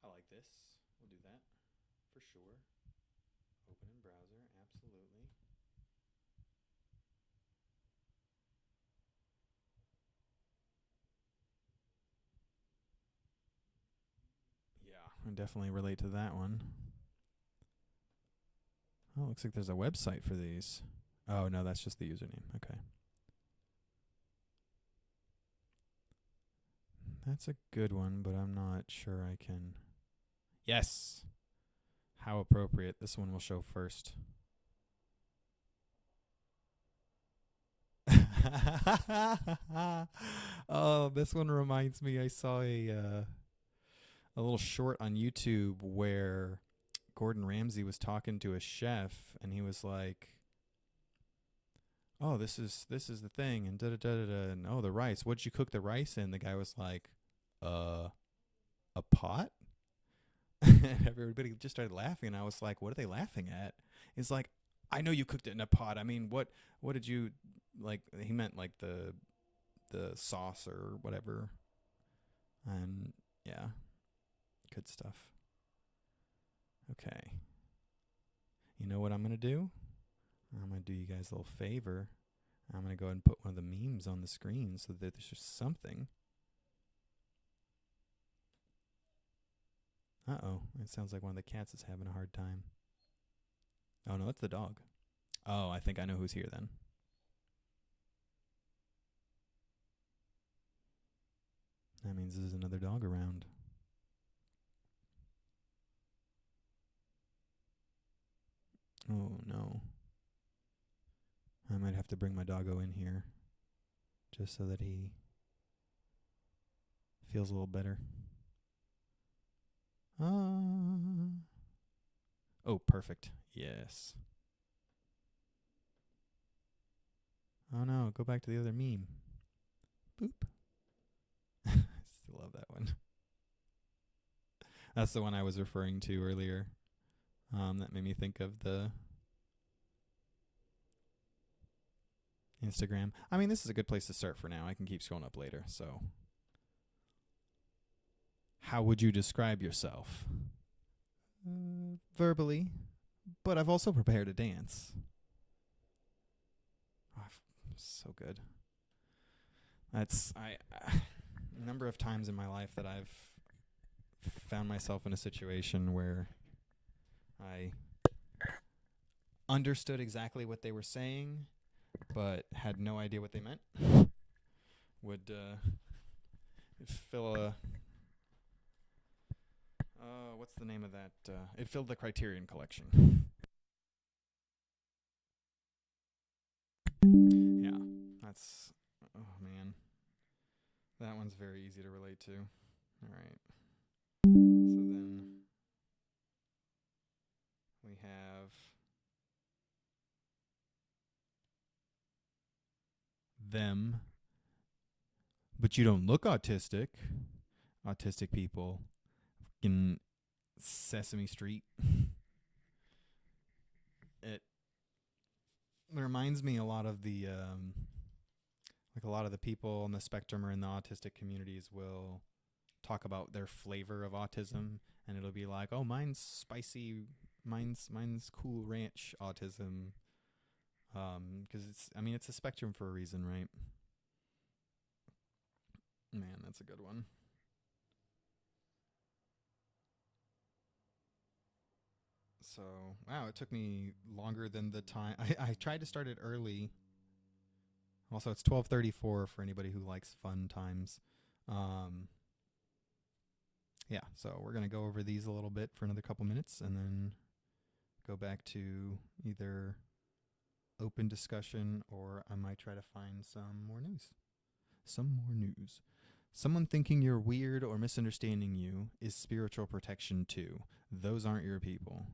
I like this. We'll do that for sure. Open in browser. Absolutely. Yeah, I definitely relate to that one. Oh, looks like there's a website for these. Oh, no, that's just the username. Okay. That's a good one, but I'm not sure I can. Yes. How appropriate. This one will show first. Oh, this one reminds me. I saw a little short on YouTube where Gordon Ramsay was talking to a chef, and he was like, "Oh, this is the thing," and da da da da, and oh, the rice. What'd you cook the rice in? The guy was like, a pot." And everybody just started laughing, and I was like, "What are they laughing at?" He's like, "I know you cooked it in a pot. I mean, what did you like?" He meant like the sauce or whatever. And yeah, good stuff. Okay. You know what I'm going to do? I'm going to do you guys a little favor. I'm going to go ahead and put one of the memes on the screen so that there's just something. Uh-oh. It sounds like one of the cats is having a hard time. Oh, no, that's the dog. Oh, I think I know who's here then. That means there's another dog around. Oh, no. I might have to bring my doggo in here just so that he feels a little better. Oh, perfect. Yes. Oh, no. Go back to the other meme. Boop. I still love that one. That's the one I was referring to earlier. That made me think of the Instagram. I mean, this is a good place to start for now. I can keep scrolling up later. So, how would you describe yourself? Verbally, but I've also prepared a dance. Oh, so good. That's a number of times in my life that I've found myself in a situation where I understood exactly what they were saying, but had no idea what they meant. Would fill a what's the name of that? It filled the Criterion Collection. Yeah, that's, oh man, that one's very easy to relate to. All right, so then we have them, but you don't look autistic. Autistic people in Sesame Street. It reminds me a lot of the like a lot of the people on the spectrum or in the autistic communities will talk about their flavor of autism, and it'll be like, oh, mine's spicy, mine's cool ranch autism, because it's a spectrum for a reason, right? Man, that's a good one. So, wow, it took me longer than the time. I tried to start it early. Also, it's 12:34 for anybody who likes fun times. Yeah, so we're going to go over these a little bit for another couple minutes and then go back to either open discussion or I might try to find some more news. Someone thinking you're weird or misunderstanding you is spiritual protection too. Those aren't your people.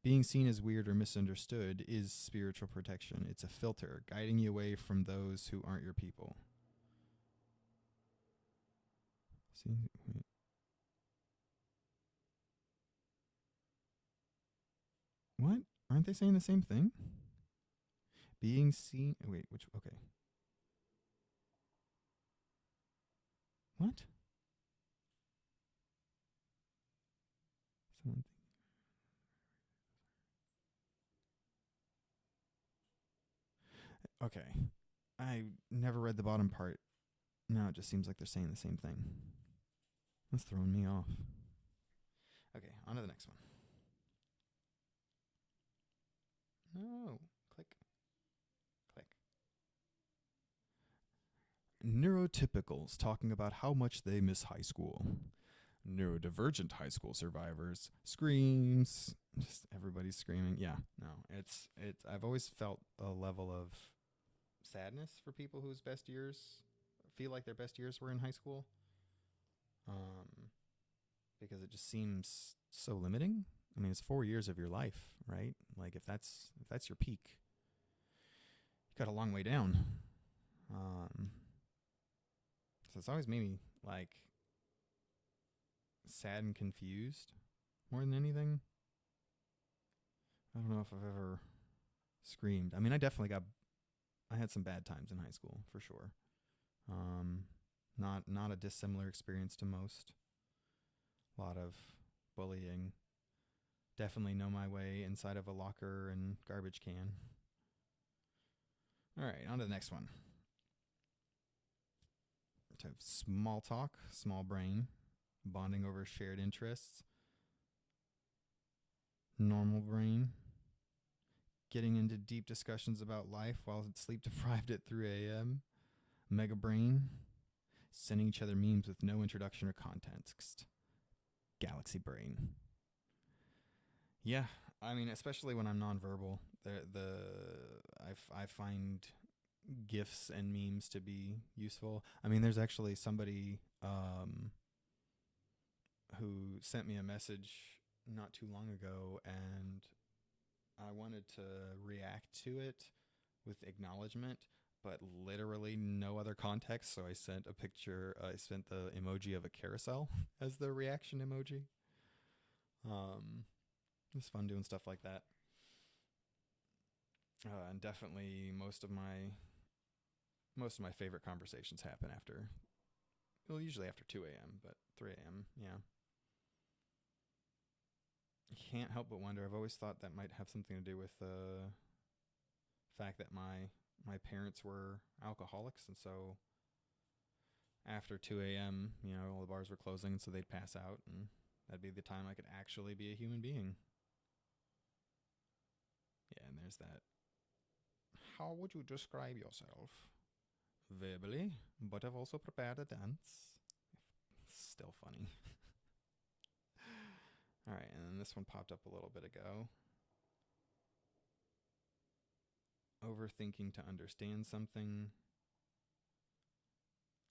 Being seen as weird or misunderstood is spiritual protection. It's a filter guiding you away from those who aren't your people. See, wait. What? Aren't they saying the same thing? Being seen. Wait, which? Okay. What? Someone. Okay. I never read the bottom part. Now it just seems like they're saying the same thing. That's throwing me off. Okay, on to the next one. No. Click. Click. Neurotypicals talking about how much they miss high school. Neurodivergent high school survivors screams. Just everybody's screaming. Yeah, no. It's I've always felt a level of sadness for people whose best years feel like their best years were in high school. Because it just seems so limiting. I mean, it's 4 years of your life, right? Like if that's your peak, you got a long way down. So it's always made me like sad and confused more than anything. I don't know if I've ever screamed. I mean, I had some bad times in high school for sure. Not a dissimilar experience to most. A lot of bullying. Definitely know my way inside of a locker and garbage can. All right, on to the next one. To have small talk, small brain, bonding over shared interests, normal brain, getting into deep discussions about life while sleep deprived at 3 a.m., mega brain, sending each other memes with no introduction or context, galaxy brain. Yeah, I mean, especially when I'm nonverbal, I find GIFs and memes to be useful. I mean, there's actually somebody who sent me a message not too long ago, and I wanted to react to it with acknowledgement, but literally no other context. So I sent a picture. I sent the emoji of a carousel as the reaction emoji. It's fun doing stuff like that. And definitely most of my favorite conversations happen after, well, usually after 2 a.m., but 3 a.m., yeah. Can't help but wonder. I've always thought that might have something to do with the fact that my parents were alcoholics, and so after 2 a.m., all the bars were closing, so they'd pass out, and that'd be the time I could actually be a human being. Yeah, and there's that. How would you describe yourself? Verbally, but I've also prepared a dance. Still funny. All right, and then this one popped up a little bit ago. Overthinking to understand something.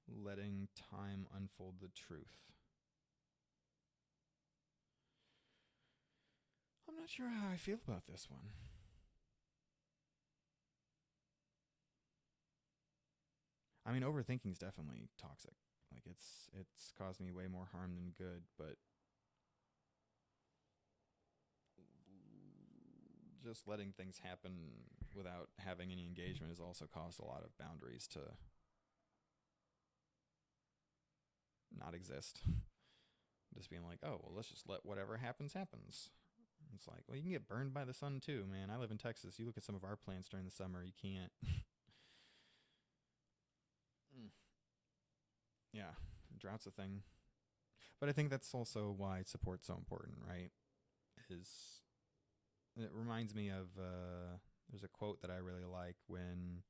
Letting time unfold the truth. I'm not sure how I feel about this one. I mean, overthinking is definitely toxic. Like it's caused me way more harm than good, but just letting things happen without having any engagement has also caused a lot of boundaries to not exist. Just being like, oh, well, let's just let whatever happens. It's like, well, you can get burned by the sun too, man. I live in Texas. You look at some of our plants during the summer, you can't. Yeah, drought's a thing. But I think that's also why support's so important, right? It reminds me of, there's a quote that I really like: when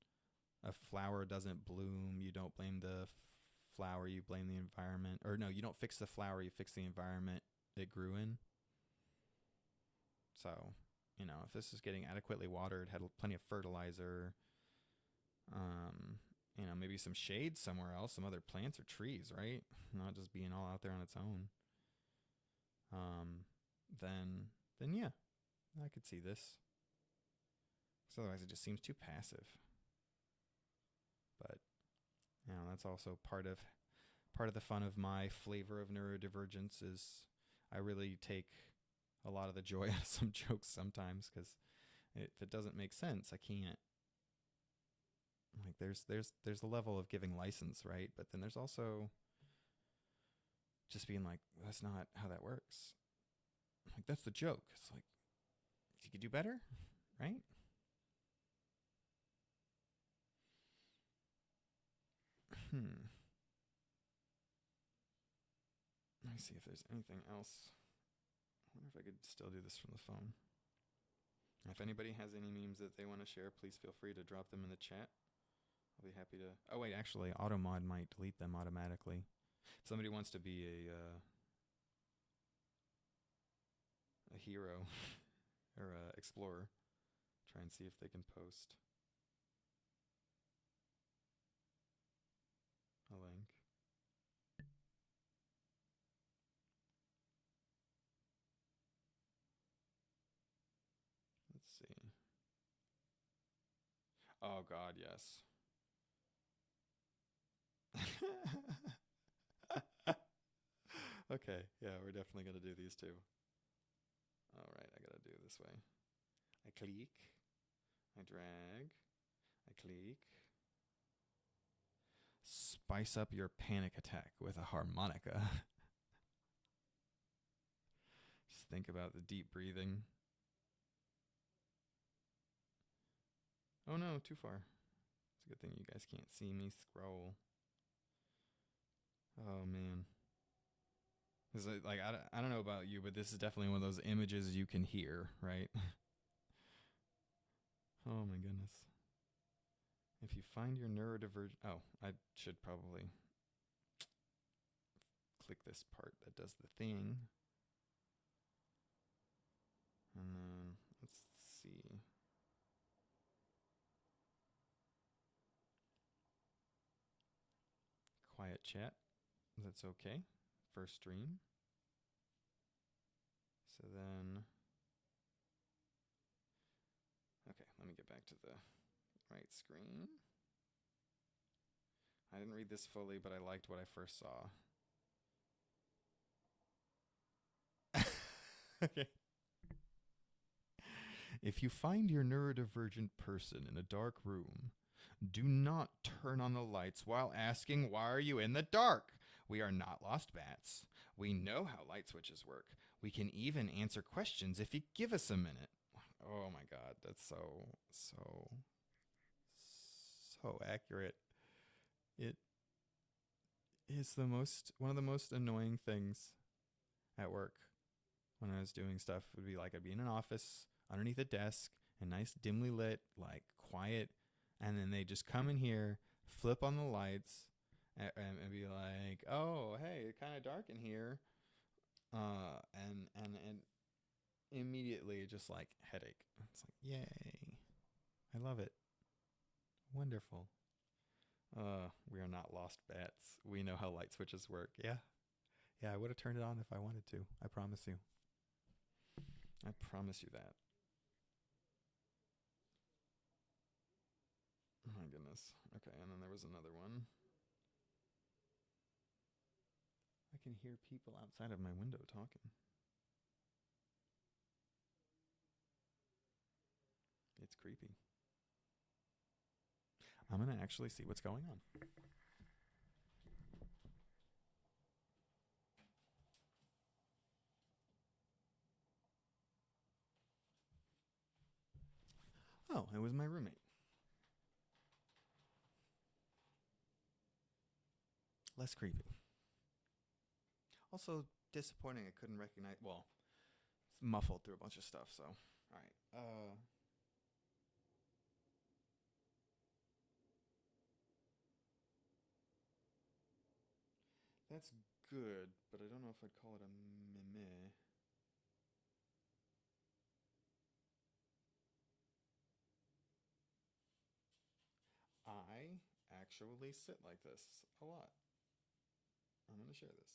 a flower doesn't bloom, you don't blame the flower, you blame the environment. Or no, you don't fix the flower, you fix the environment it grew in. So, if this is getting adequately watered, had plenty of fertilizer, you know, maybe some shade somewhere else, some other plants or trees, right? Not just being all out there on its own. Then yeah, I could see this. Because otherwise it just seems too passive. But, you know, that's also part of the fun of my flavor of neurodivergence is I really take a lot of the joy out of some jokes sometimes, because if it doesn't make sense, I can't. Like there's a level of giving license, right? But then there's also just being like, that's not how that works. Like, that's the joke. It's like, you could do better, right? Let me see if there's anything else. I wonder if I could still do this from the phone. If anybody has any memes that they want to share, please feel free to drop them in the chat. I'll be happy to. Oh wait, actually, AutoMod might delete them automatically. If somebody wants to be a hero or a explorer, try and see if they can post a link. Let's see. Oh God, yes. Okay, yeah, we're definitely gonna do these two. All right, I gotta do it this way. I click, I drag, I click. Spice up your panic attack with a harmonica. Just think about the deep breathing. Oh no, too far. It's a good thing you guys can't see me scroll. Oh man. This is like, I don't know about you, but this is definitely one of those images you can hear, right? Oh my goodness. If you find your neurodivergent... Oh, I should probably click this part that does the thing. And then, let's see. Quiet chat. That's okay. First stream. So then... Okay, let me get back to the right screen. I didn't read this fully, but I liked what I first saw. Okay. If you find your neurodivergent person in a dark room, do not turn on the lights while asking, why are you in the dark? We are not lost bats. We know how light switches work. We can even answer questions if you give us a minute. Oh my God, that's so accurate. It is one of the most annoying things at work when I was doing stuff. Would be like, I'd be in an office underneath a desk and nice dimly lit, like quiet, and then they just come in here, flip on the lights, and be like, oh hey, it's kind of dark in here, and immediately just like headache. It's like, yay, I love it, wonderful. We are not lost bats. We know how light switches work. Yeah, I would have turned it on if I wanted to. I promise you. I promise you that. Oh my goodness. Okay, and then there was another one. I can hear people outside of my window talking. It's creepy. I'm going to actually see what's going on. Oh, it was my roommate. Less creepy. Also disappointing I couldn't recognize... Well, it's muffled through a bunch of stuff, so... Alright, that's good, but I don't know if I'd call it a meme. I actually sit like this a lot. I'm going to share this.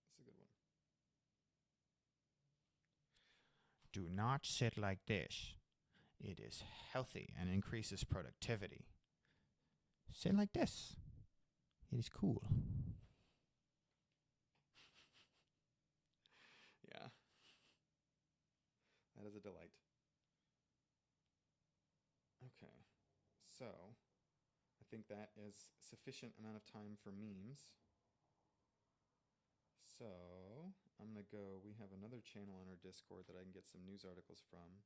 It's a good one. Do not sit like this. It is healthy and increases productivity. Sit like this. It is cool. Yeah. That is a delight. Okay. So, I think that is sufficient amount of time for memes. So, I'm going to go. We have another channel on our Discord that I can get some news articles from.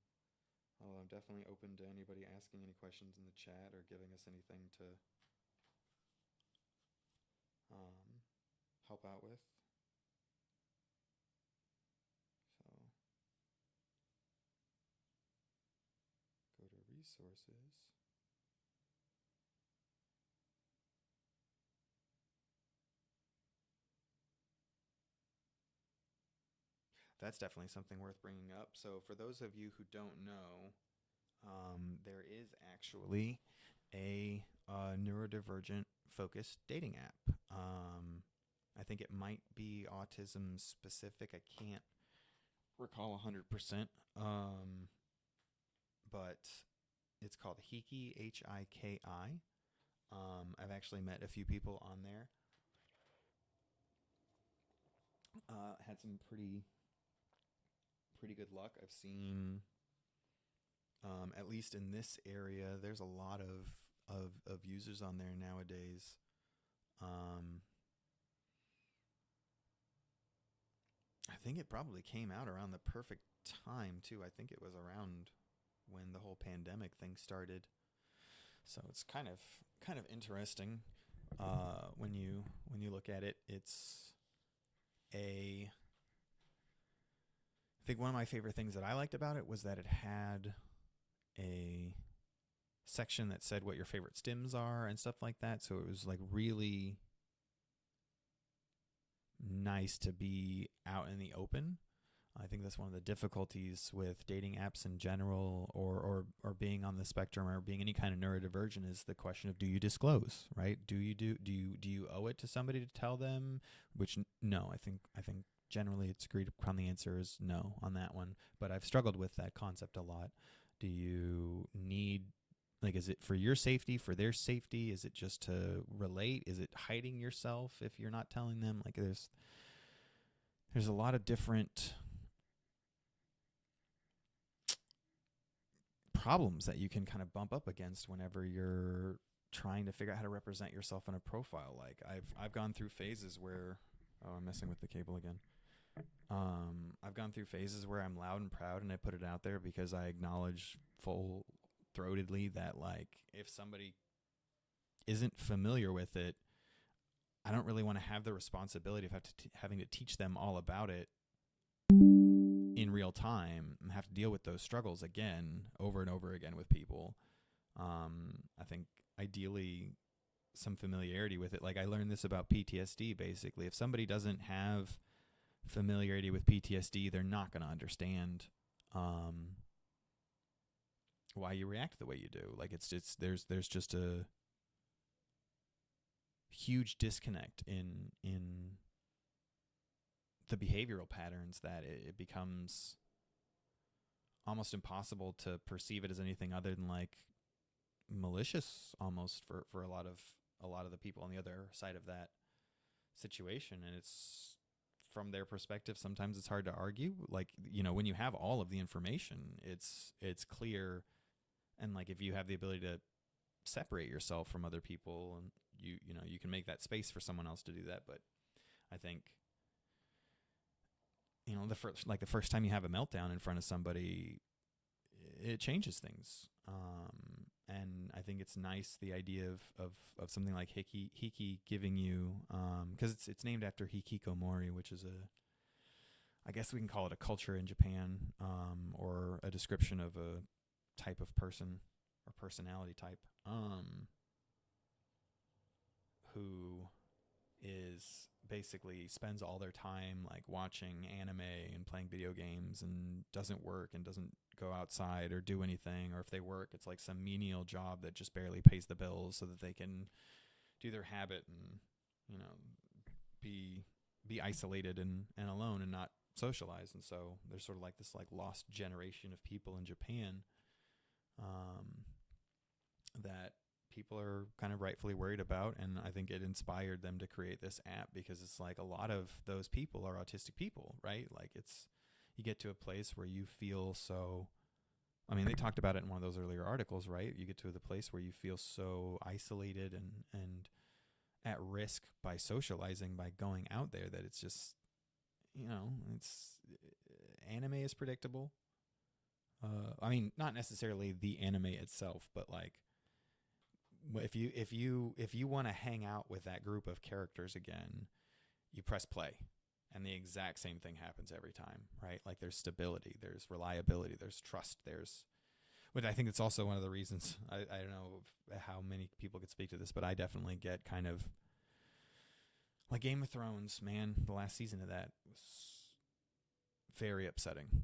Although I'm definitely open to anybody asking any questions in the chat or giving us anything to help out with. So, go to resources. That's definitely something worth bringing up. So, for those of you who don't know, there is actually a neurodivergent focused dating app. I think it might be autism specific. I can't recall 100%. But it's called Hiki, Hiki. I've actually met a few people on there. Had some pretty good luck. I've seen, at least in this area, there's a lot of users on there nowadays. I think it probably came out around the perfect time too. I think it was around when the whole pandemic thing started. So it's kind of interesting when you look at it. It's I think one of my favorite things that I liked about it was that it had a section that said what your favorite stims are and stuff like that. So it was like really nice to be out in the open. I think that's one of the difficulties with dating apps in general, or being on the spectrum, or being any kind of neurodivergent, is the question of, do you disclose, right? Do you owe it to somebody to tell them? Which, no, I think generally it's agreed upon. The answer is no on that one. But I've struggled with that concept a lot. Do you need, like, is it for your safety, for their safety? Is it just to relate? Is it hiding yourself if you're not telling them? Like, there's a lot of different problems that you can kind of bump up against whenever you're trying to figure out how to represent yourself in a profile. Like, I've gone through phases where, I'm messing with the cable again. I've gone through phases where I'm loud and proud and I put it out there because I acknowledge full-throatedly that, like, if somebody isn't familiar with it, I don't really want to have the responsibility of having to teach them all about it in real time and have to deal with those struggles again, over and over again with people. I think ideally some familiarity with it. Like, I learned this about PTSD, basically. If somebody doesn't have familiarity with PTSD, they're not going to understand why you react the way you do. Like, there's just a huge disconnect in the behavioral patterns that it becomes almost impossible to perceive it as anything other than, like, malicious almost for a lot of the people on the other side of that situation. And it's, from their perspective, sometimes it's hard to argue. Like, when you have all of the information, it's clear. And, like, if you have the ability to separate yourself from other people, and you can make that space for someone else to do that. But I think, the first time you have a meltdown in front of somebody, it changes things. And I think it's nice, the idea of something like Hiki giving you, because it's named after Hikikomori, which is I guess we can call it a culture in Japan, or a description of a type of person or personality type, who is basically spends all their time, like, watching anime and playing video games, and doesn't work and doesn't go outside or do anything. Or if they work, it's like some menial job that just barely pays the bills so that they can do their habit and, you know, be isolated and alone and not socialize. And so there's sort of like this like lost generation of people in Japan that people are kind of rightfully worried about. And I think it inspired them to create this app because it's like a lot of those people are autistic people, right? Like it's, you get to a place where you feel so, I mean, they talked about it in one of those earlier articles, right? You get to the place where you feel so isolated and at risk by socializing, by going out there, that it's just, you know, it's, anime is predictable. I mean, not necessarily the anime itself, but like, if you want to hang out with that group of characters again, you press play, and the exact same thing happens every time, right? Like there's stability, there's reliability, there's trust, there's, but I think it's also one of the reasons, I don't know how many people could speak to this, but I definitely get kind of like Game of Thrones, man. The last season of that was very upsetting,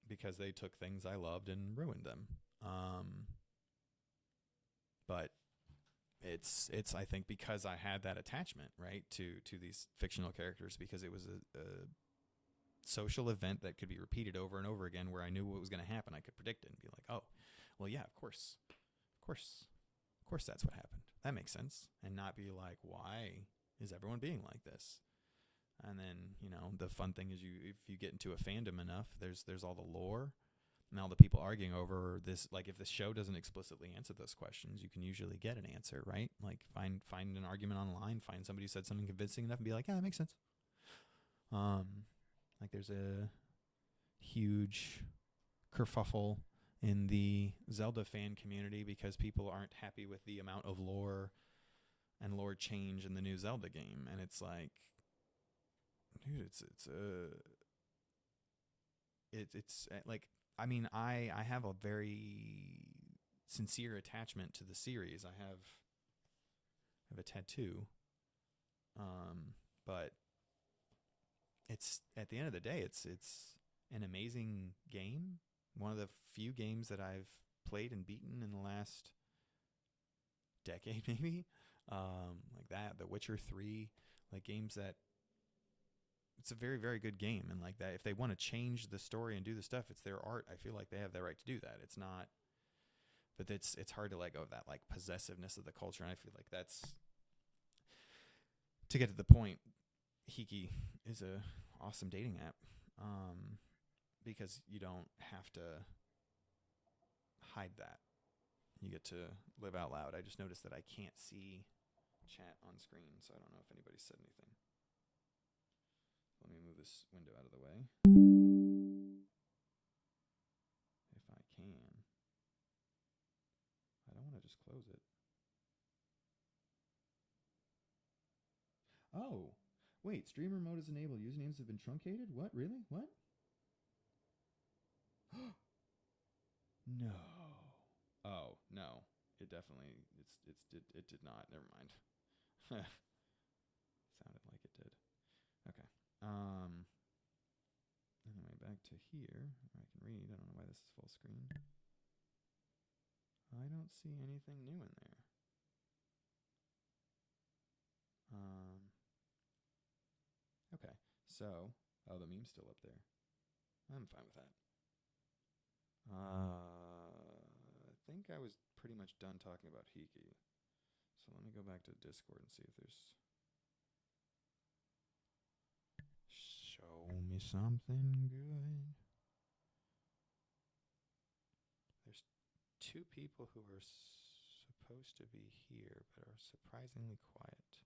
because they took things I loved and ruined them. But it's I think because I had that attachment, right, to these fictional characters, because it was a social event that could be repeated over and over again, where I knew what was going to happen. I could predict it and be like, oh, well, yeah, of course that's what happened. That makes sense. And not be like, why is everyone being like this? And then, you know, the fun thing is if you get into a fandom enough, there's all the lore and all the people arguing over this. Like if the show doesn't explicitly answer those questions, you can usually get an answer, right? Like find an argument online, find somebody who said something convincing enough and be like, yeah, that makes sense. Like there's a huge kerfuffle in the Zelda fan community because people aren't happy with the amount of lore and lore change in the new Zelda game. And it's like, dude, it's like, I mean, I have a very sincere attachment to the series. I have a tattoo. But it's, at the end of the day, it's an amazing game. One of the few games that I've played and beaten in the last decade, maybe. Like that, The Witcher 3, like games that, it's a very, very good game. And like that, if they want to change the story and do the stuff, it's their art. I feel like they have the right to do that. It's not, but it's hard to let go of that like possessiveness of the culture. And I feel like that's, to get to the point, Hiki is a awesome dating app, because you don't have to hide that. You get to live out loud. I just noticed that I can't see chat on screen, so I don't know if anybody said anything. Let me move this window out of the way. If I can. I don't want to just close it. Oh, wait, streamer mode is enabled. Usernames have been truncated? What? Really? What? No. Oh, no. It definitely, it did not. Never mind. Sounded like it did. Okay. Anyway, back to here. I can read. I don't know why this is full screen. I don't see anything new in there. Okay. So, oh, the meme's still up there. I'm fine with that. I think I was pretty much done talking about Hiki. So let me go back to Discord and see if there's... Show me something good. There's 2 people who are supposed to be here, but are surprisingly quiet.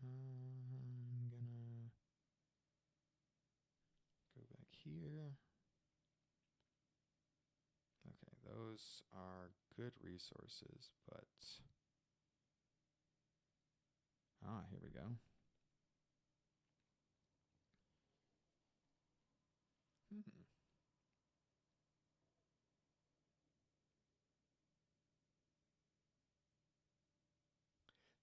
I'm gonna go back here. Okay, those are good resources, but... Ah, here we go.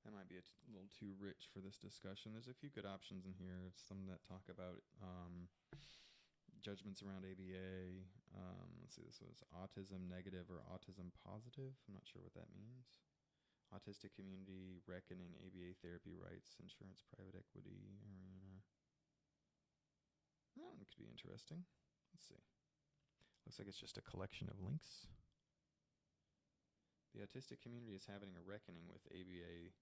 That might be a little too rich for this discussion. There's a few good options in here. Some that talk about judgments around ABA. Let's see, this was autism negative or autism positive. I'm not sure what that means. Autistic community reckoning ABA therapy rights, insurance, private equity arena. That one could be interesting. Let's see. Looks like it's just a collection of links. The autistic community is having a reckoning with ABA.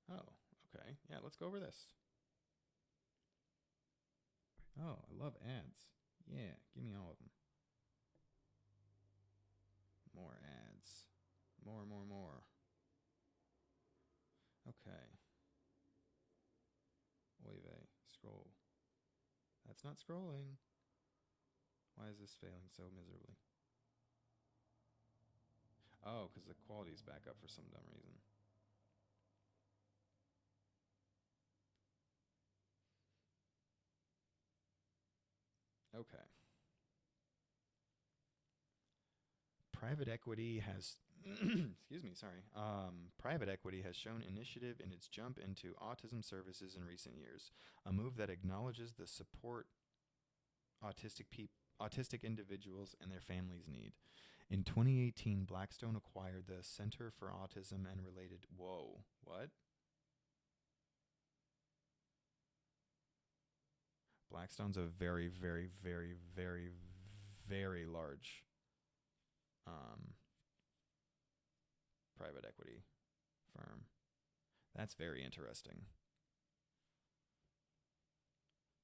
Oh, okay. Yeah, let's go over this. Oh, I love ads. Yeah, give me all of them. More ads. More. Okay. Oy vey. Scroll. That's not scrolling. Why is this failing so miserably? Oh, because the quality's back up for some dumb reason. Okay. Private equity has excuse me, sorry. Private equity has shown initiative in its jump into autism services in recent years, a move that acknowledges the support autistic individuals and their families need. In 2018, Blackstone acquired the Center for Autism and Related. Whoa, what? Blackstone's a very, very, very, very, very large private equity firm. That's very interesting.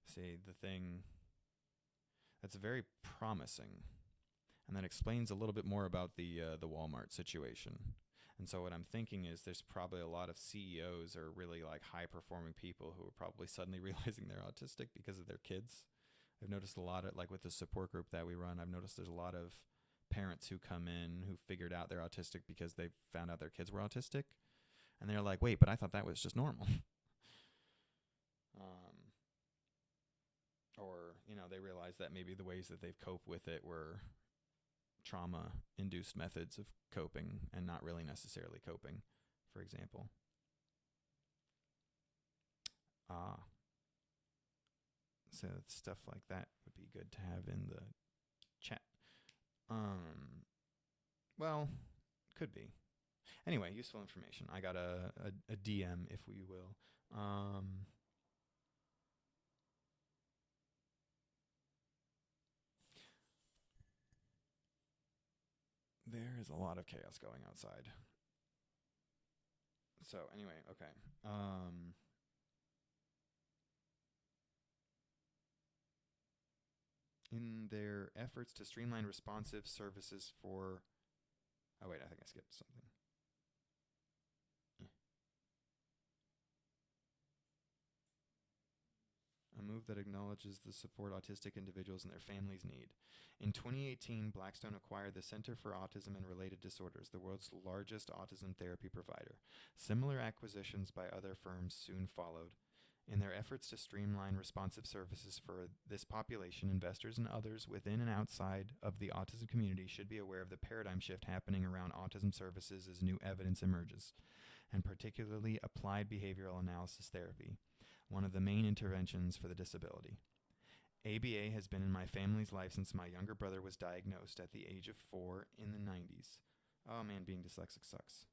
See, the thing that's very promising, and that explains a little bit more about the Walmart situation. And so what I'm thinking is there's probably a lot of CEOs or really like high-performing people who are probably suddenly realizing they're autistic because of their kids. I've noticed a lot of, like with the support group that we run, I've noticed there's a lot of parents who come in who figured out they're autistic because they found out their kids were autistic. And they're like, wait, but I thought that was just normal. Or, they realized that maybe the ways that they've coped with it were trauma-induced methods of coping and not really necessarily coping, for example. So stuff like that would be good to have in the chat. Well, could be. Anyway, useful information. I got a DM, if we will. There is a lot of chaos going outside. So anyway, okay. In their efforts to streamline responsive services for... Oh, wait, I think I skipped something. A move that acknowledges the support autistic individuals and their families need. In 2018, Blackstone acquired the Center for Autism and Related Disorders, the world's largest autism therapy provider. Similar acquisitions by other firms soon followed. In their efforts to streamline responsive services for this population, investors and others within and outside of the autism community should be aware of the paradigm shift happening around autism services as new evidence emerges, and particularly applied behavioral analysis therapy, one of the main interventions for the disability. ABA has been in my family's life since my younger brother was diagnosed at the age of 4 in the 90s. Oh man, being dyslexic sucks.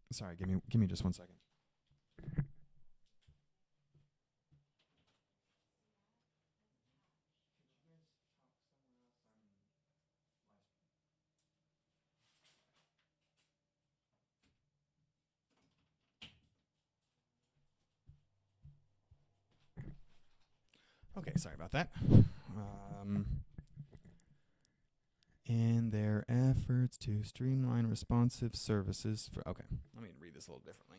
Sorry, give me just 1 second. Okay, sorry about that. In their efforts to streamline responsive services for... Okay, let me read this a little differently.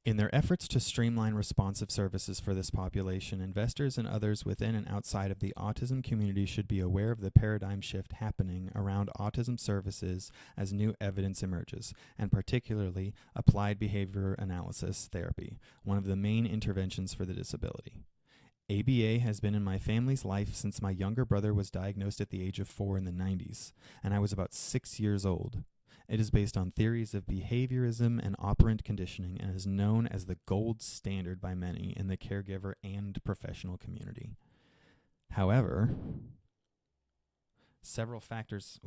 In their efforts to streamline responsive services for this population, investors and others within and outside of the autism community should be aware of the paradigm shift happening around autism services as new evidence emerges, and particularly applied behavior analysis therapy, one of the main interventions for the disability. ABA has been in my family's life since my younger brother was diagnosed at the age of 4 in the 90s, and I was about 6 years old. It is based on theories of behaviorism and operant conditioning and is known as the gold standard by many in the caregiver and professional community. However, several factors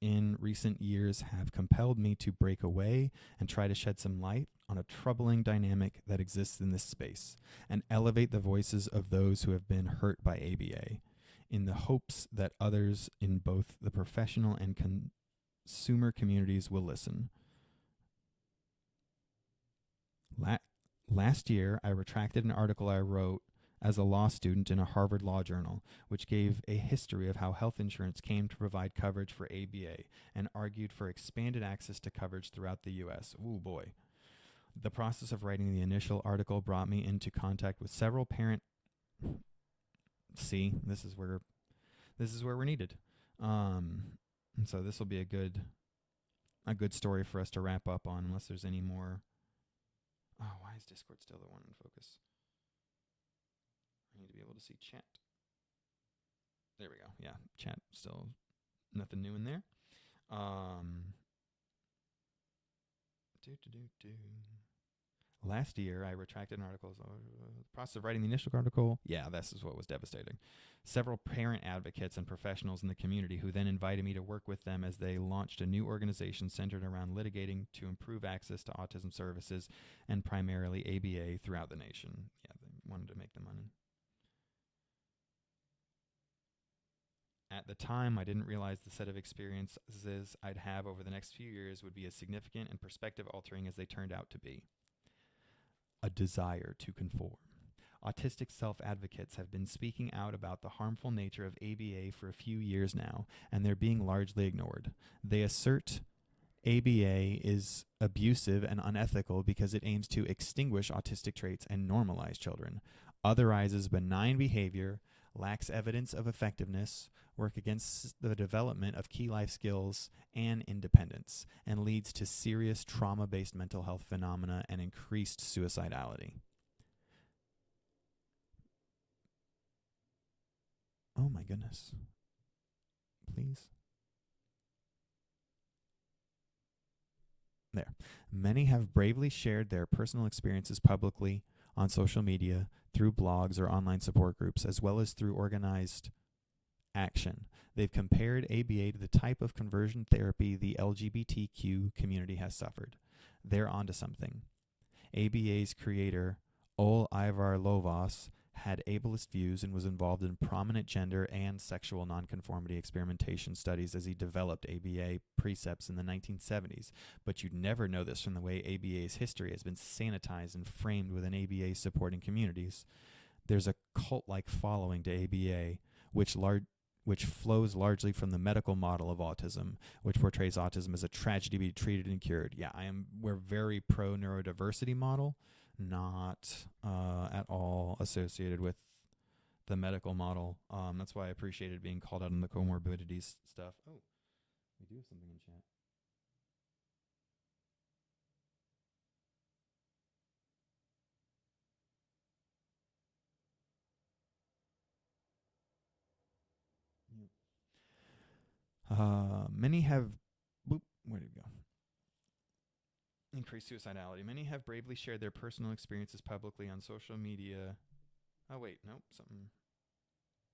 in recent years have compelled me to break away and try to shed some light on a troubling dynamic that exists in this space and elevate the voices of those who have been hurt by ABA in the hopes that others in both the professional and consumer communities will listen. Last year, I retracted an article I wrote as a law student in a Harvard Law Journal, which gave a history of how health insurance came to provide coverage for ABA and argued for expanded access to coverage throughout the U.S. Ooh, boy. The process of writing the initial article brought me into contact with several See, this is where we're needed. And so this will be a good story for us to wrap up on, unless there's any more. Oh, why is Discord still the one in focus? I need to be able to see chat. There we go. Yeah, chat still nothing new in there. Last year, I retracted an article. The process of writing the initial article, yeah, this is what was devastating. Several parent advocates and professionals in the community who then invited me to work with them as they launched a new organization centered around litigating to improve access to autism services and primarily ABA throughout the nation. Yeah, they wanted to make the money. At the time, I didn't realize the set of experiences I'd have over the next few years would be as significant and perspective-altering as they turned out to be. A desire to conform. Autistic self-advocates have been speaking out about the harmful nature of ABA for a few years now, and they're being largely ignored. They assert ABA is abusive and unethical because it aims to extinguish autistic traits and normalize children, otherizes benign behavior, lacks evidence of effectiveness, work against the development of key life skills and independence, and leads to serious trauma-based mental health phenomena and increased suicidality. Oh my goodness. Please. There. Many have bravely shared their personal experiences publicly on social media, through blogs or online support groups, as well as through organized action. They've compared ABA to the type of conversion therapy the LGBTQ community has suffered. They're onto something. ABA's creator, Ol Ivar Lovas, had ableist views and was involved in prominent gender and sexual nonconformity experimentation studies as he developed ABA precepts in the 1970s. But you'd never know this from the way ABA's history has been sanitized and framed within ABA supporting communities. There's a cult-like following to ABA, which flows largely from the medical model of autism, which portrays autism as a tragedy to be treated and cured. Yeah, we're very pro neurodiversity model, not at all associated with the medical model. That's why I appreciated being called out on the comorbidities stuff. Oh, we do have something in chat. Many have... where did it go? Increased suicidality. Many have bravely shared their personal experiences publicly on social media. Oh, wait. Nope. Something.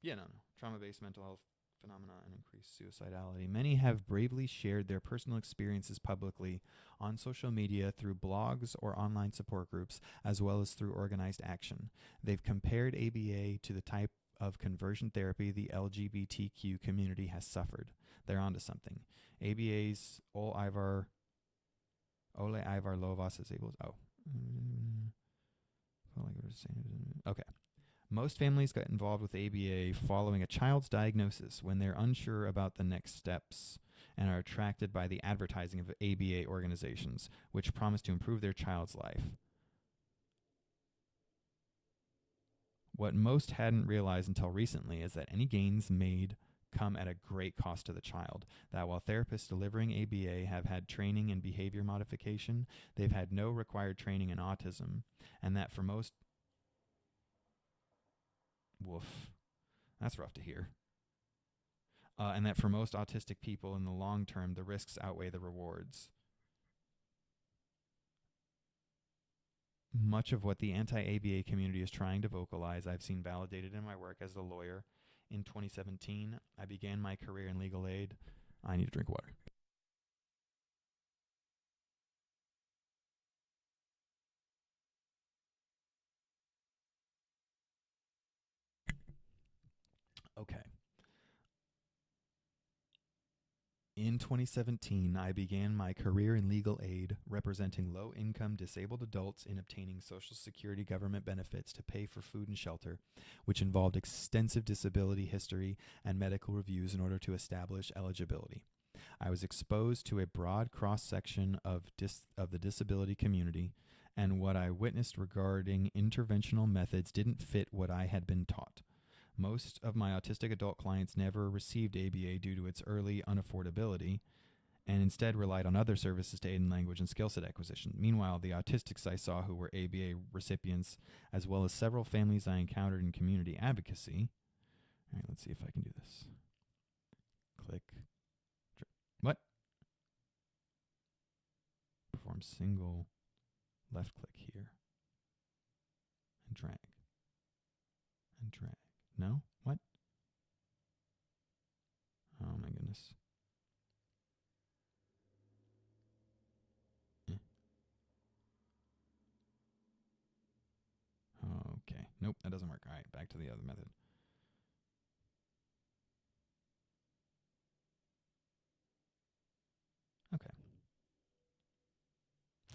Yeah, no. Trauma-based mental health phenomena and increased suicidality. Many have bravely shared their personal experiences publicly on social media through blogs or online support groups, as well as through organized action. They've compared ABA to the type of conversion therapy the LGBTQ community has suffered. They're onto something. ABA's Ole Ivar Lovas is able to... Okay. Most families got involved with ABA following a child's diagnosis when they're unsure about the next steps and are attracted by the advertising of ABA organizations, which promise to improve their child's life. What most hadn't realized until recently is that any gains made come at a great cost to the child, that while therapists delivering ABA have had training in behavior modification, they've had no required training in autism, and that for most Woof. That's rough to hear. And that for most autistic people in the long term, the risks outweigh the rewards. Much of what the anti-ABA community is trying to vocalize, I've seen validated in my work as a lawyer. In 2017, I began my career in legal aid. I need to drink water. Okay. In 2017, I began my career in legal aid, representing low-income disabled adults in obtaining Social Security government benefits to pay for food and shelter, which involved extensive disability history and medical reviews in order to establish eligibility. I was exposed to a broad cross-section of the disability community, and what I witnessed regarding interventional methods didn't fit what I had been taught. Most of my autistic adult clients never received ABA due to its early unaffordability, and instead relied on other services to aid in language and skill set acquisition. Meanwhile, the autistics I saw who were ABA recipients, as well as several families I encountered in community advocacy. All right, let's see if I can do this. Click. What? Perform single left click here. And drag. And drag. No? What? Oh my goodness. Okay. Nope, that doesn't work. All right, back to the other method. Okay.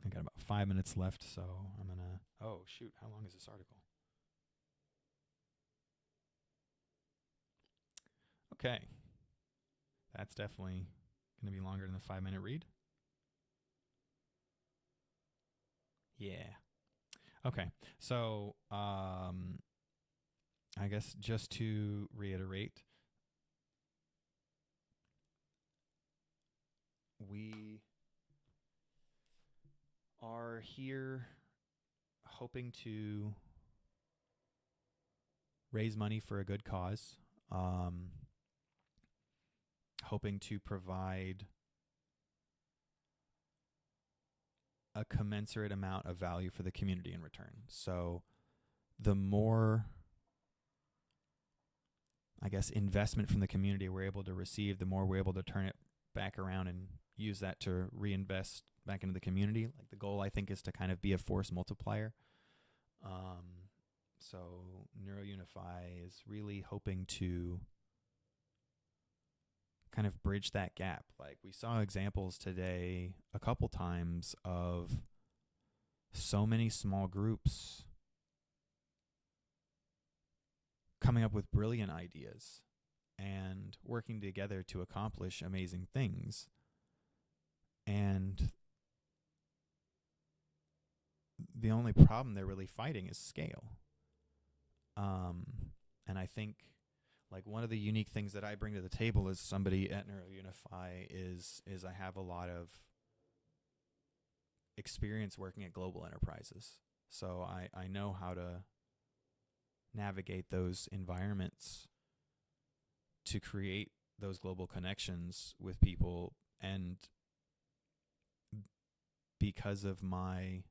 I got about 5 minutes left, so I'm going to... Oh, shoot. How long is this article? Okay. That's definitely going to be longer than the 5-minute read. Yeah. Okay. So, I guess just to reiterate, we are here hoping to raise money for a good cause, hoping to provide a commensurate amount of value for the community in return. So the more, I guess, investment from the community we're able to receive, the more we're able to turn it back around and use that to reinvest back into the community. Like, the goal, I think, is to kind of be a force multiplier. So NeuroUnify is really hoping to kind of bridge that gap. Like, we saw examples today a couple times of so many small groups coming up with brilliant ideas and working together to accomplish amazing things. And the only problem they're really fighting is scale. And I think, like, one of the unique things that I bring to the table as somebody at NeuroUnify is I have a lot of experience working at global enterprises. So I know how to navigate those environments to create those global connections with people. And because of my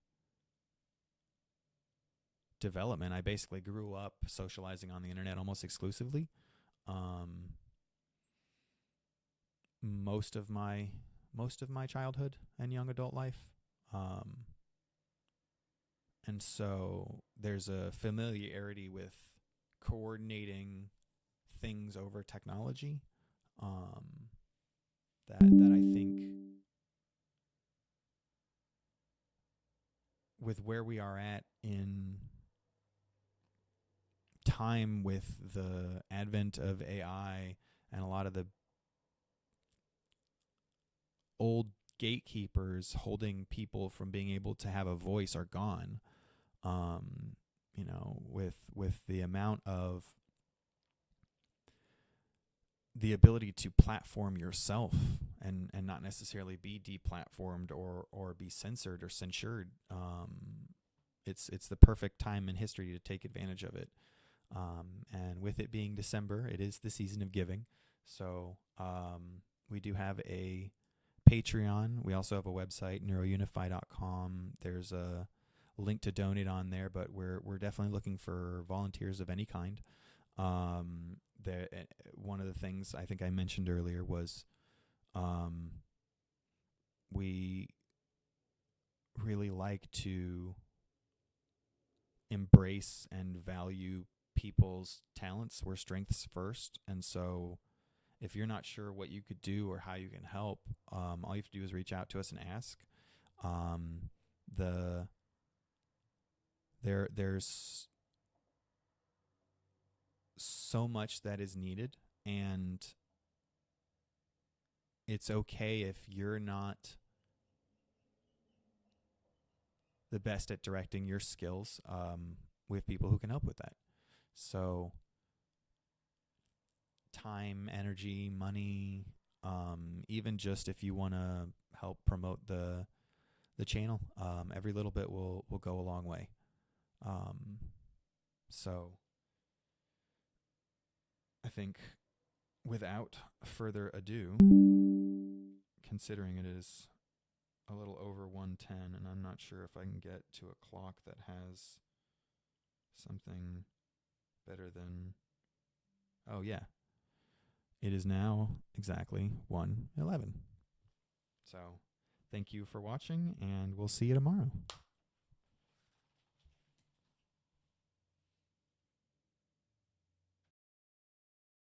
development, I basically grew up socializing on the internet almost exclusively. Most of my childhood and young adult life. And so there's a familiarity with coordinating things over technology that I think, with where we are at in time with the advent of AI and a lot of the old gatekeepers holding people from being able to have a voice are gone. With the amount of the ability to platform yourself and not necessarily be deplatformed or be censored or censured, it's the perfect time in history to take advantage of it. And with it being December, it is the season of giving. So we do have a Patreon. We also have a website, neuroUnify.com. There's a link to donate on there, but we're definitely looking for volunteers of any kind. One of the things I think I mentioned earlier was we really like to embrace and value people's talents. We're strengths first, and so if you're not sure what you could do or how you can help, all you have to do is reach out to us and ask. There's so much that is needed, and it's okay if you're not the best at directing your skills. With people who can help with that. So time, energy, money, even just if you want to help promote the channel, every little bit will go a long way. So I think without further ado, considering it is a little over 1:10, and I'm not sure if I can get to a clock that has something better than, oh yeah, it is now exactly 1:11. So thank you for watching, and we'll see you tomorrow.